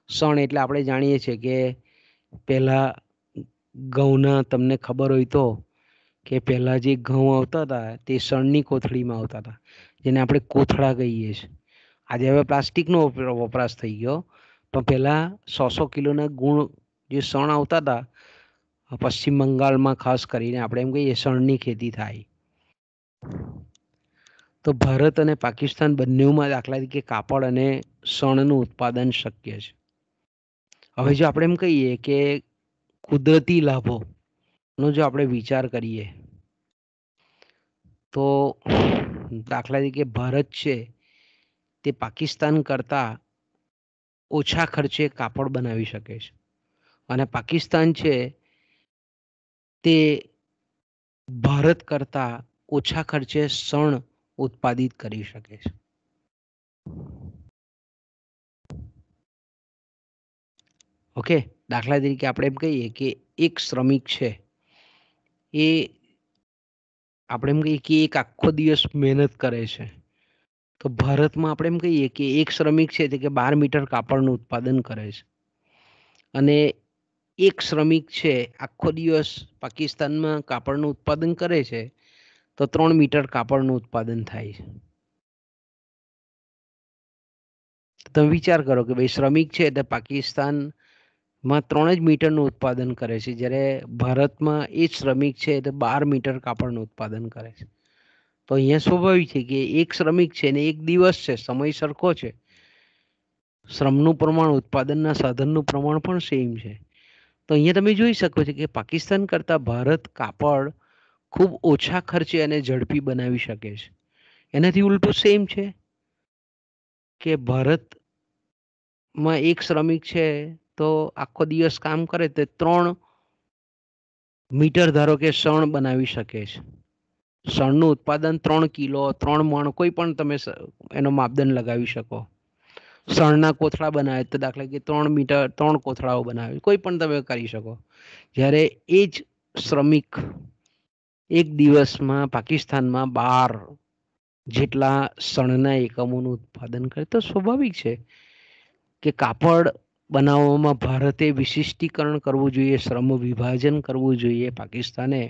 [SPEAKER 1] સણ એટલે આપણે જાણીએ છીએ કે પહેલા ઘઉંના, તમને ખબર હોય તો, કે પહેલા જે ઘઉં આવતા હતા તે સણની કોથળીમાં આવતા હતા, જેને આપણે કોથળા કહીએ છીએ. આજે હવે પ્લાસ્ટિકનો વપરાશ થઈ ગયો, પણ પહેલા 100 કિલોના ગુણ જે સણ આવતા હતા, પશ્ચિમ બંગાળમાં ખાસ કરીને આપણે એમ કહીએ સણની ખેતી થાય. તો ભારત અને પાકિસ્તાન બંનેમાં દાખલા તરીકે કાપડ અને સણનું ઉત્પાદન શક્ય છે. હવે જો આપણે એમ કહીએ કે કુદરતી લાભોનો જો આપણે વિચાર કરીએ તો દાખલા તરીકે ભારત છે તે પાકિસ્તાન કરતાં ઓછા ખર્ચે કાપડ બનાવી શકે છે, અને પાકિસ્તાન છે તે ભારત કરતાં ઓછા ખર્ચે સણ ઉત્પાદિત કરી શકે છે. ઓકે, દાખલા તરીકે આપણે એમ કહીએ કે એક શ્રમિક છે, એ આપણે એમ કહીએ કે એક આખો દિવસ મહેનત કરે છે, તો ભારતમાં આપણે એમ કહીએ કે એક શ્રમિક છે તે કે 12 મીટર કાપડનું ઉત્પાદન કરે છે, અને એક શ્રમિક છે આખો દિવસ પાકિસ્તાનમાં કાપડનું ઉત્પાદન કરે છે, તો 3 મીટર કાપડનું ઉત્પાદન થાય છે. તમે વિચાર કરો કે ભાઈ શ્રમિક છે તે પાકિસ્તાનમાં 3 જ મીટરનું ઉત્પાદન કરે છે, જ્યારે ભારતમાં એ જ શ્રમિક છે તે 12 મીટર કાપડનું ઉત્પાદન કરે છે. તો અહીંયા સ્વાભાવિક છે કે એક શ્રમિક છે ને એક દિવસ છે, સમય સરખો છે, શ્રમનું પ્રમાણ, ઉત્પાદનના સાધનનું પ્રમાણ પણ સેમ છે. તો અહીંયા તમે જોઈ શકો છો કે પાકિસ્તાન કરતાં ભારત કાપડ ખૂબ ઓછા ખર્ચે અને ઝડપી બનાવી શકે છે. એનાથી ઉલટું સેમ છે કે ભારતમાં એક શ્રમિક છે તો આખો દિવસ કામ કરે તો 3 મીટર ધારો કે સણ બનાવી શકે છે. સણનું ઉત્પાદન 3 કિલો, 3 મણ, કોઈ પણ તમે એનો માપદંડ લગાવી શકો. સણના કોથળા બનાવે તો દાખલા કે 3 મીટર 3 કોથળાઓ બનાવે, કોઈ પણ તમે કરી શકો. જ્યારે એ જ શ્રમિક એક દિવસમાં પાકિસ્તાનમાં 12 જેટલા સણના એકમોનું ઉત્પાદન કરે, તો સ્વાભાવિક છે કે કાપડ બનાવવામાં ભારતે વિશિષ્ટીકરણ કરવું જોઈએ, શ્રમ વિભાજન કરવું જોઈએ. પાકિસ્તાને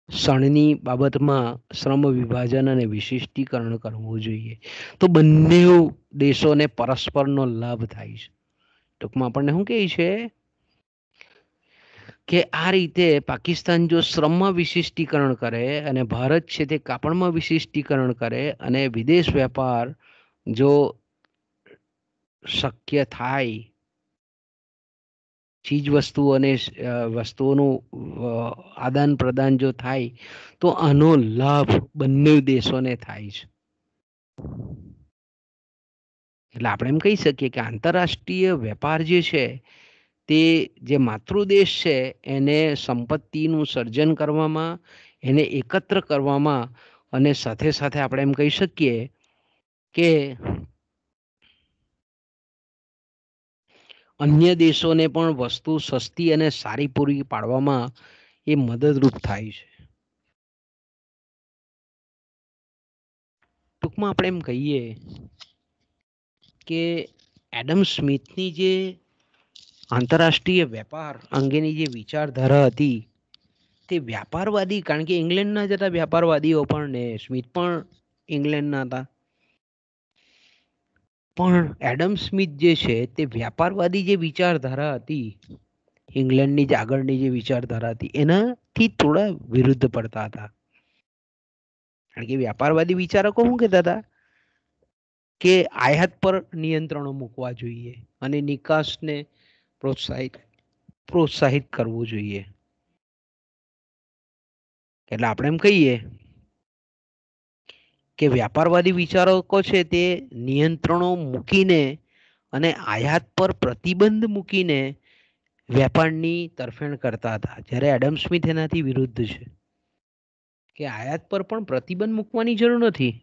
[SPEAKER 1] સણની બાબતમાં શ્રમ વિભાજન અને વિશિષ્ટીકરણ કરવું જોઈએ, તો બંને દેશોને પરસ્પરનો લાભ થાય છે. ટૂંકમાં આપણને શું કહે છે કે આ રીતે પાકિસ્તાન જો શ્રમમાં વિશિષ્ટીકરણ કરે અને ભારત છે તે કાપડમાં વિશિષ્ટીકરણ કરે અને વિદેશ વેપાર જો શક્ય થાય, ચીજ વસ્તુઓ અને વસ્તુઓનું આદાન પ્રદાન જો થાય, તો આનો લાભ બંને દેશોને થાય છે. એટલે આપણે એમ કહી શકીએ કે આંતરરાષ્ટ્રીય વેપાર જે છે તે જે માતૃદેશ છે એને સંપત્તિનું સર્જન કરવામાં, એને એકત્ર કરવામાં, અને સાથે સાથે આપણે એમ કહી શકીએ કે અન્ય દેશોને પણ વસ્તુ સસ્તી અને સારી પૂરી પાડવામાં એ મદદરૂપ થાય છે. ટૂંકમાં આપણે એમ કહીએ કે એડમ સ્મિથની જે આંતરરાષ્ટ્રીય વેપાર અંગેની જે વિચારધારા હતી તે વ્યાપારવાદી, કારણ કે ઇંગ્લેન્ડના જ હતા વ્યાપારવાદીઓ પણ, ને સ્મિથ પણ ઇંગ્લેન્ડના હતા. પણ એડમ સ્મિથ જે છે તે વ્યાપારવાદી જે વિચારધારા હતી, ઇંગ્લેન્ડની જ આગળની જે વિચારધારા હતી, એનાથી થોડા વિરુદ્ધ પડતા હતા. કારણ કે વ્યાપારવાદી વિચારકો શું કહેતા હતા કે આયાત પર નિયંત્રણો મૂકવા જોઈએ અને નિકાસને પ્રોત્સાહિત કરવું જોઈએ. એટલે આપણે એમ કહીએ કે વ્યાપારવાદી વિચારકો છે તે નિયંત્રણો મૂકીને અને આયાત પર પ્રતિબંધ મૂકીને વેપારની તરફેણ કરતા હતા, જ્યારે એડમ સ્મિથ એનાથી વિરુદ્ધ છે કે આયાત પર પણ પ્રતિબંધ મૂકવાની જરૂર નથી.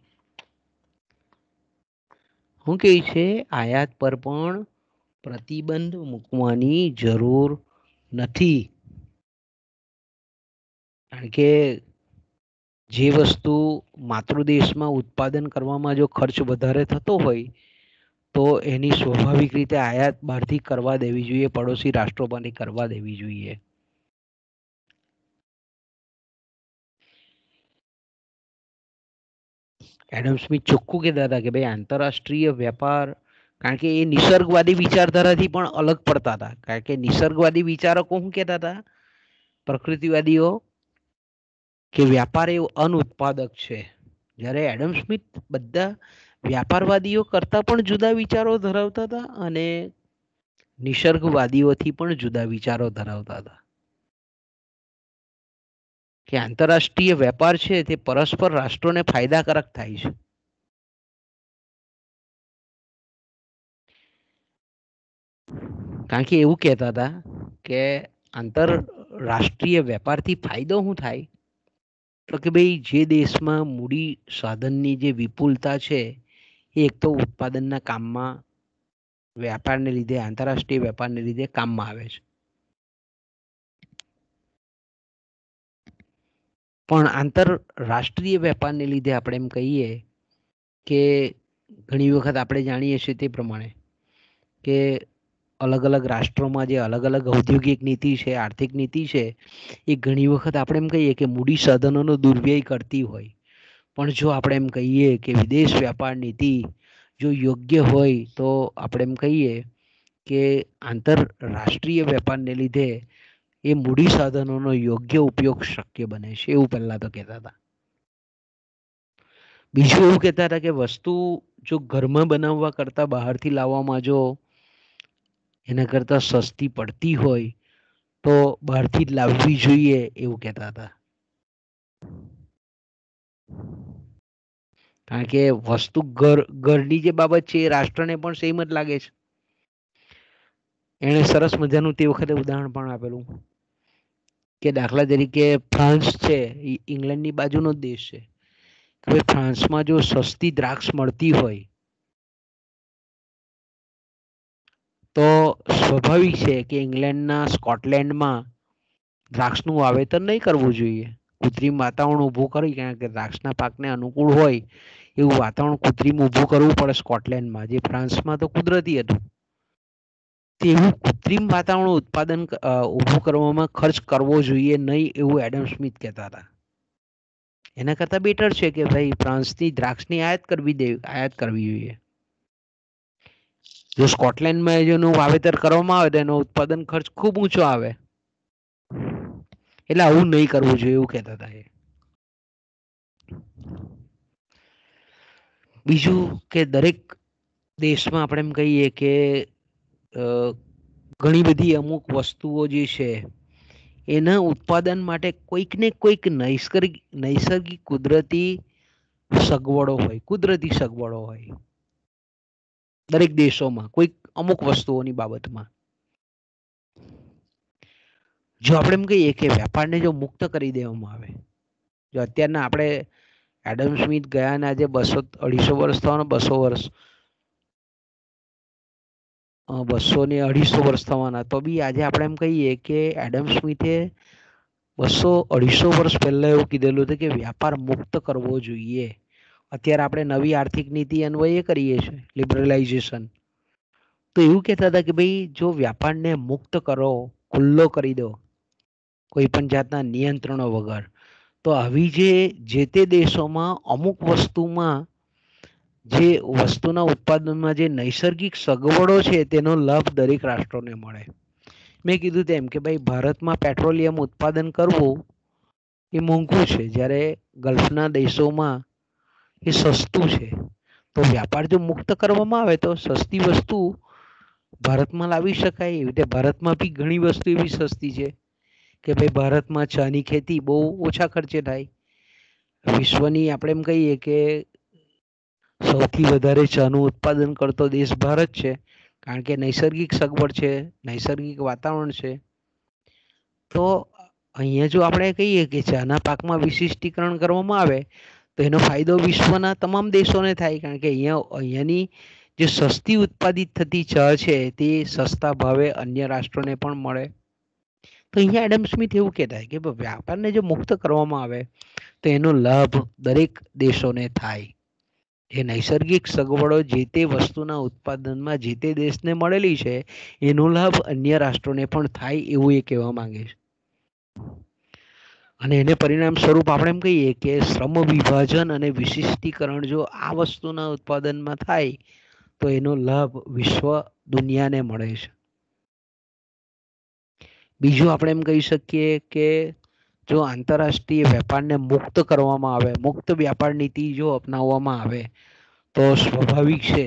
[SPEAKER 1] શું કહે છે? આયાત પર પણ પ્રતિબંધ મૂકવાની જરૂર નથી. કારણ કે જે વસ્તુ માતૃદેશમાં ઉત્પાદન કરવામાં જો ખર્ચ વધારે થતો હોય તો એની સ્વાભાવિક રીતે આયાત બહારથી કરવા દેવી જોઈએ, પડોશી રાષ્ટ્રો પરથી કરવા દેવી જોઈએ. એડમ સ્મિથ ચોખ્ખું કહેતા હતા કે ભાઈ આંતરરાષ્ટ્રીય વેપાર, કારણ કે એ નિસર્ગવાદી વિચારધારાથી પણ અલગ પડતા હતા. કારણ કે નિસર્ગવાદી વિચારકો શું કહેતા હતા, પ્રકૃતિવાદીઓ, કે વ્યાપાર એ અનુત્પાદક છે, જ્યારે એડમ સ્મિથ બધા વ્યાપારવાદીઓ કરતા પણ જુદા વિચારો ધરાવતા હતા અને નિસર્ગવાદીઓથી પણ જુદા વિચારો ધરાવતા હતા. કે આંતરરાષ્ટ્રીય વેપાર છે તે પરસ્પર રાષ્ટ્રોને ફાયદાકારક થાય છે. કારણ કે એવું કહેતા હતા કે આંતરરાષ્ટ્રીય વેપારથી ફાયદો શું થાય, તો કે ભાઈ જે દેશમાં મૂડી સાધનની જે વિપુલતા છે એ એક તો ઉત્પાદનના કામમાં વેપારને લીધે, આંતરરાષ્ટ્રીય વેપારને લીધે કામમાં આવે છે. પણ આંતરરાષ્ટ્રીય વેપારને લીધે આપણે એમ કહીએ કે ઘણી વખત આપણે જાણીએ છીએ તે પ્રમાણે કે અલગ અલગ રાષ્ટ્રોમાં જે અલગ અલગ ઔદ્યોગિક નીતિ છે, આર્થિક નીતિ છે, એ ઘણી વખત આપણે એમ કહીએ કે મૂડી સાધનોનો દુર્વ્યય કરતી હોય. પણ જો આપણે એમ કહીએ કે વિદેશ વેપાર નીતિ જો યોગ્ય હોય તો આપણે એમ કહીએ કે આંતરરાષ્ટ્રીય વેપારને લીધે એ મૂડી સાધનોનો યોગ્ય ઉપયોગ શક્ય બને છે, એવું પહેલા તો કહેતા હતા. બીજું એવું કહેતા હતા કે વસ્તુ જો ઘરમાં બનાવવા કરતા બહારથી લાવવામાં જો એના કરતા સસ્તી પડતી હોય તો બહારથી જ લાવવી જોઈએ, એવું કહેતા હતા. કારણ કે વસ્તુ ઘરની જે બાબત છે એ રાષ્ટ્રને પણ સેમ જ લાગે છે. એને સરસ મજાનું તે વખતે ઉદાહરણ પણ આપેલું કે દાખલા તરીકે ફ્રાન્સ છે, ઇંગ્લેન્ડની બાજુનો જ દેશ છે, હવે ફ્રાન્સમાં જો સસ્તી દ્રાક્ષ મળતી હોય તો સ્વાભાવિક છે કે ઇંગ્લેન્ડના સ્કોટલેન્ડમાં દ્રાક્ષનું વાવેતર નહીં કરવું જોઈએ. કૃત્રિમ વાતાવરણ ઊભું કરી, કારણ કે દ્રાક્ષના પાકને અનુકૂળ હોય એવું વાતાવરણ કૃત્રિમ ઊભું કરવું પડે સ્કોટલેન્ડમાં, જે ફ્રાન્સમાં તો કુદરતી હતું. તેવું કૃત્રિમ વાતાવરણ ઊભું કરવામાં ખર્ચ કરવો જોઈએ નહીં, એવું એડમ સ્મિથ કહેતા હતા. એના કરતા બેટર છે કે ભાઈ ફ્રાન્સની દ્રાક્ષની આયાત કરવી જોઈએ. જો સ્કોટલેન્ડમાં એનું વાવેતર કરવામાં આવે તો એનો ઉત્પાદન ખર્ચ ખૂબ ઊંચો આવે. એટલે આવું નહીં કરવું જોઈએ, એવું કહેતા હતા. બીજું કે દરેક દેશમાં આપણે એમ કહીએ કે ઘણી બધી અમુક વસ્તુઓ જે છે એના ઉત્પાદન માટે કોઈક ને કોઈક નૈસર્ગિક કુદરતી સગવડો હોય દરેક દેશોમાં, કોઈક અમુક વસ્તુઓની બાબતમાં. જો આપણે એમ કહીએ કે વેપારને જો મુક્ત કરી દેવામાં આવે, જો અત્યારના આપણે એડમ સ્મિથ ગયાના આજે 200-250 વર્ષ થવાના, 200 વર્ષ, 200 ને 250 વર્ષ થવાના, તો બી આજે આપણે એમ કહીએ કે એડમ સ્મિથે 200-250 વર્ષ પહેલા એવું કીધેલું હતું કે વ્યાપાર મુક્ત કરવો જોઈએ. અત્યારે આપણે નવી આર્થિક નીતિ અન્વયે કરીએ છીએ લિબરલાઇઝેશન. તો એવું કહેતા હતા કે ભાઈ જો વ્યાપારને મુક્ત કરો, ખુલ્લો કરી દો કોઈ પણ જાતના નિયંત્રણો વગર, તો આવી જે તે દેશોમાં અમુક વસ્તુમાં જે વસ્તુના ઉત્પાદનમાં જે નૈસર્ગિક સગવડો છે તેનો લાભ દરેક રાષ્ટ્રોને મળે. મેં કીધું તેમ કે ભાઈ ભારતમાં પેટ્રોલિયમ ઉત્પાદન કરવું એ મોંઘું છે, જ્યારે ગલ્ફના દેશોમાં એ સસ્તું છે. તો વ્યાપાર જો મુક્ત કરવામાં આવે તો સસ્તી વસ્તુ ભારતમાં લાવી શકાય. એવી રીતે ભારતમાં બી ઘણી વસ્તુ એવી સસ્તી છે કે ભાઈ ભારતમાં ચાની ખેતી બહુ ઓછા ખર્ચે થાય. વિશ્વની આપણે એમ કહીએ કે સૌથી વધારે ચાનું ઉત્પાદન કરતો દેશ ભારત છે, કારણ કે નૈસર્ગિક સગવડ છે, નૈસર્ગિક વાતાવરણ છે. તો અહીંયા જો આપણે કહીએ કે ચાના પાકમાં વિશિષ્ટીકરણ કરવામાં આવે તો એનો ફાયદો વિશ્વના તમામ દેશોને થાય, કારણ કે અહીંયાની જે સસ્તી ઉત્પાદિત થતી ચા છે તે સસ્તા ભાવે અન્ય રાષ્ટ્રોને પણ મળે. તો અહીંયા એડમ સ્મિથ એવું કહેતા કે વ્યાપારને જો મુક્ત કરવામાં આવે તો એનો લાભ દરેક દેશોને થાય. જે નૈસર્ગિક સગવડો જે તે વસ્તુના ઉત્પાદનમાં જે તે દેશને મળેલી છે એનો લાભ અન્ય રાષ્ટ્રોને પણ થાય, એવું એ કહેવા માંગે છે. અને એને પરિણામ સ્વરૂપ આપણે એમ કહીએ કે શ્રમ વિભાજન અને વિશિષ્ટીકરણ જો આ વસ્તુના ઉત્પાદનમાં થાય તો એનો લાભ વિશ્વ દુનિયાને મળે છે. બીજું આપણે એમ કહી શકીએ કે જો આંતરરાષ્ટ્રીય વેપારને મુક્ત કરવામાં આવે, મુક્ત વ્યાપાર નીતિ જો અપનાવવામાં આવે તો સ્વાભાવિક છે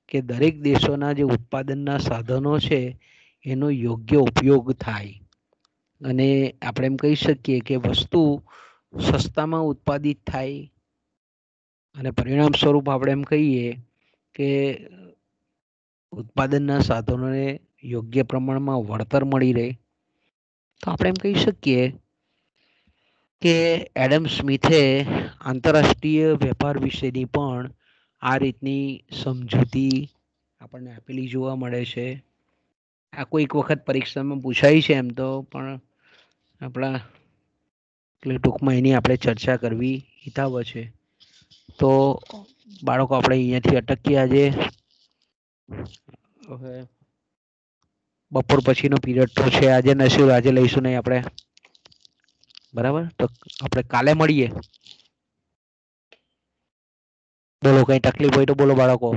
[SPEAKER 1] કે દરેક દેશોના જે ઉત્પાદનના સાધનો છે એનો યોગ્ય ઉપયોગ થાય. અને આપણે એમ કહી શકીએ કે વસ્તુ સસ્તામાં ઉત્પાદિત થાય અને પરિણામ સ્વરૂપ આપણે એમ કહીએ કે ઉત્પાદનના સાધનોને યોગ્ય પ્રમાણમાં વળતર મળી રહે. તો આપણે એમ કહી શકીએ કે એડમ સ્મિથે આંતરરાષ્ટ્રીય વેપાર વિશેની પણ આ રીતની સમજૂતી આપણને આપેલી જોવા મળે છે. આ કોઈક વખત પરીક્ષામાં પૂછાય છે એમ તો, પણ આપણા એટલે ટૂંકમાં એની આપણે ચર્ચા કરવી હિતાવ છે. તો બાળકો આપણે અહીંયાથી અટકીએ આજે. હવે બપોર પછીનો પીરિયડ તો છે આજે નશું, આજે લઈશું નહીં આપણે. બરાબર, તો આપણે કાલે મળીએ. બોલો, કઈ તકલીફ હોય તો બોલો બાળકો.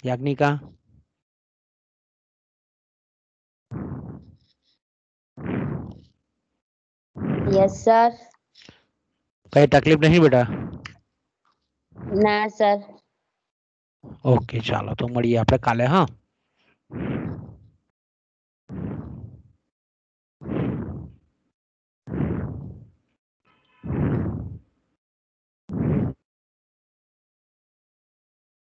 [SPEAKER 1] યાજ્ઞિકા?
[SPEAKER 2] Yes sir.
[SPEAKER 1] કઈ તકલીફ નહીં બેટા?
[SPEAKER 2] ના સર.
[SPEAKER 1] ઓકે, ચાલો તો મળીએ આપણે કાલે. હા.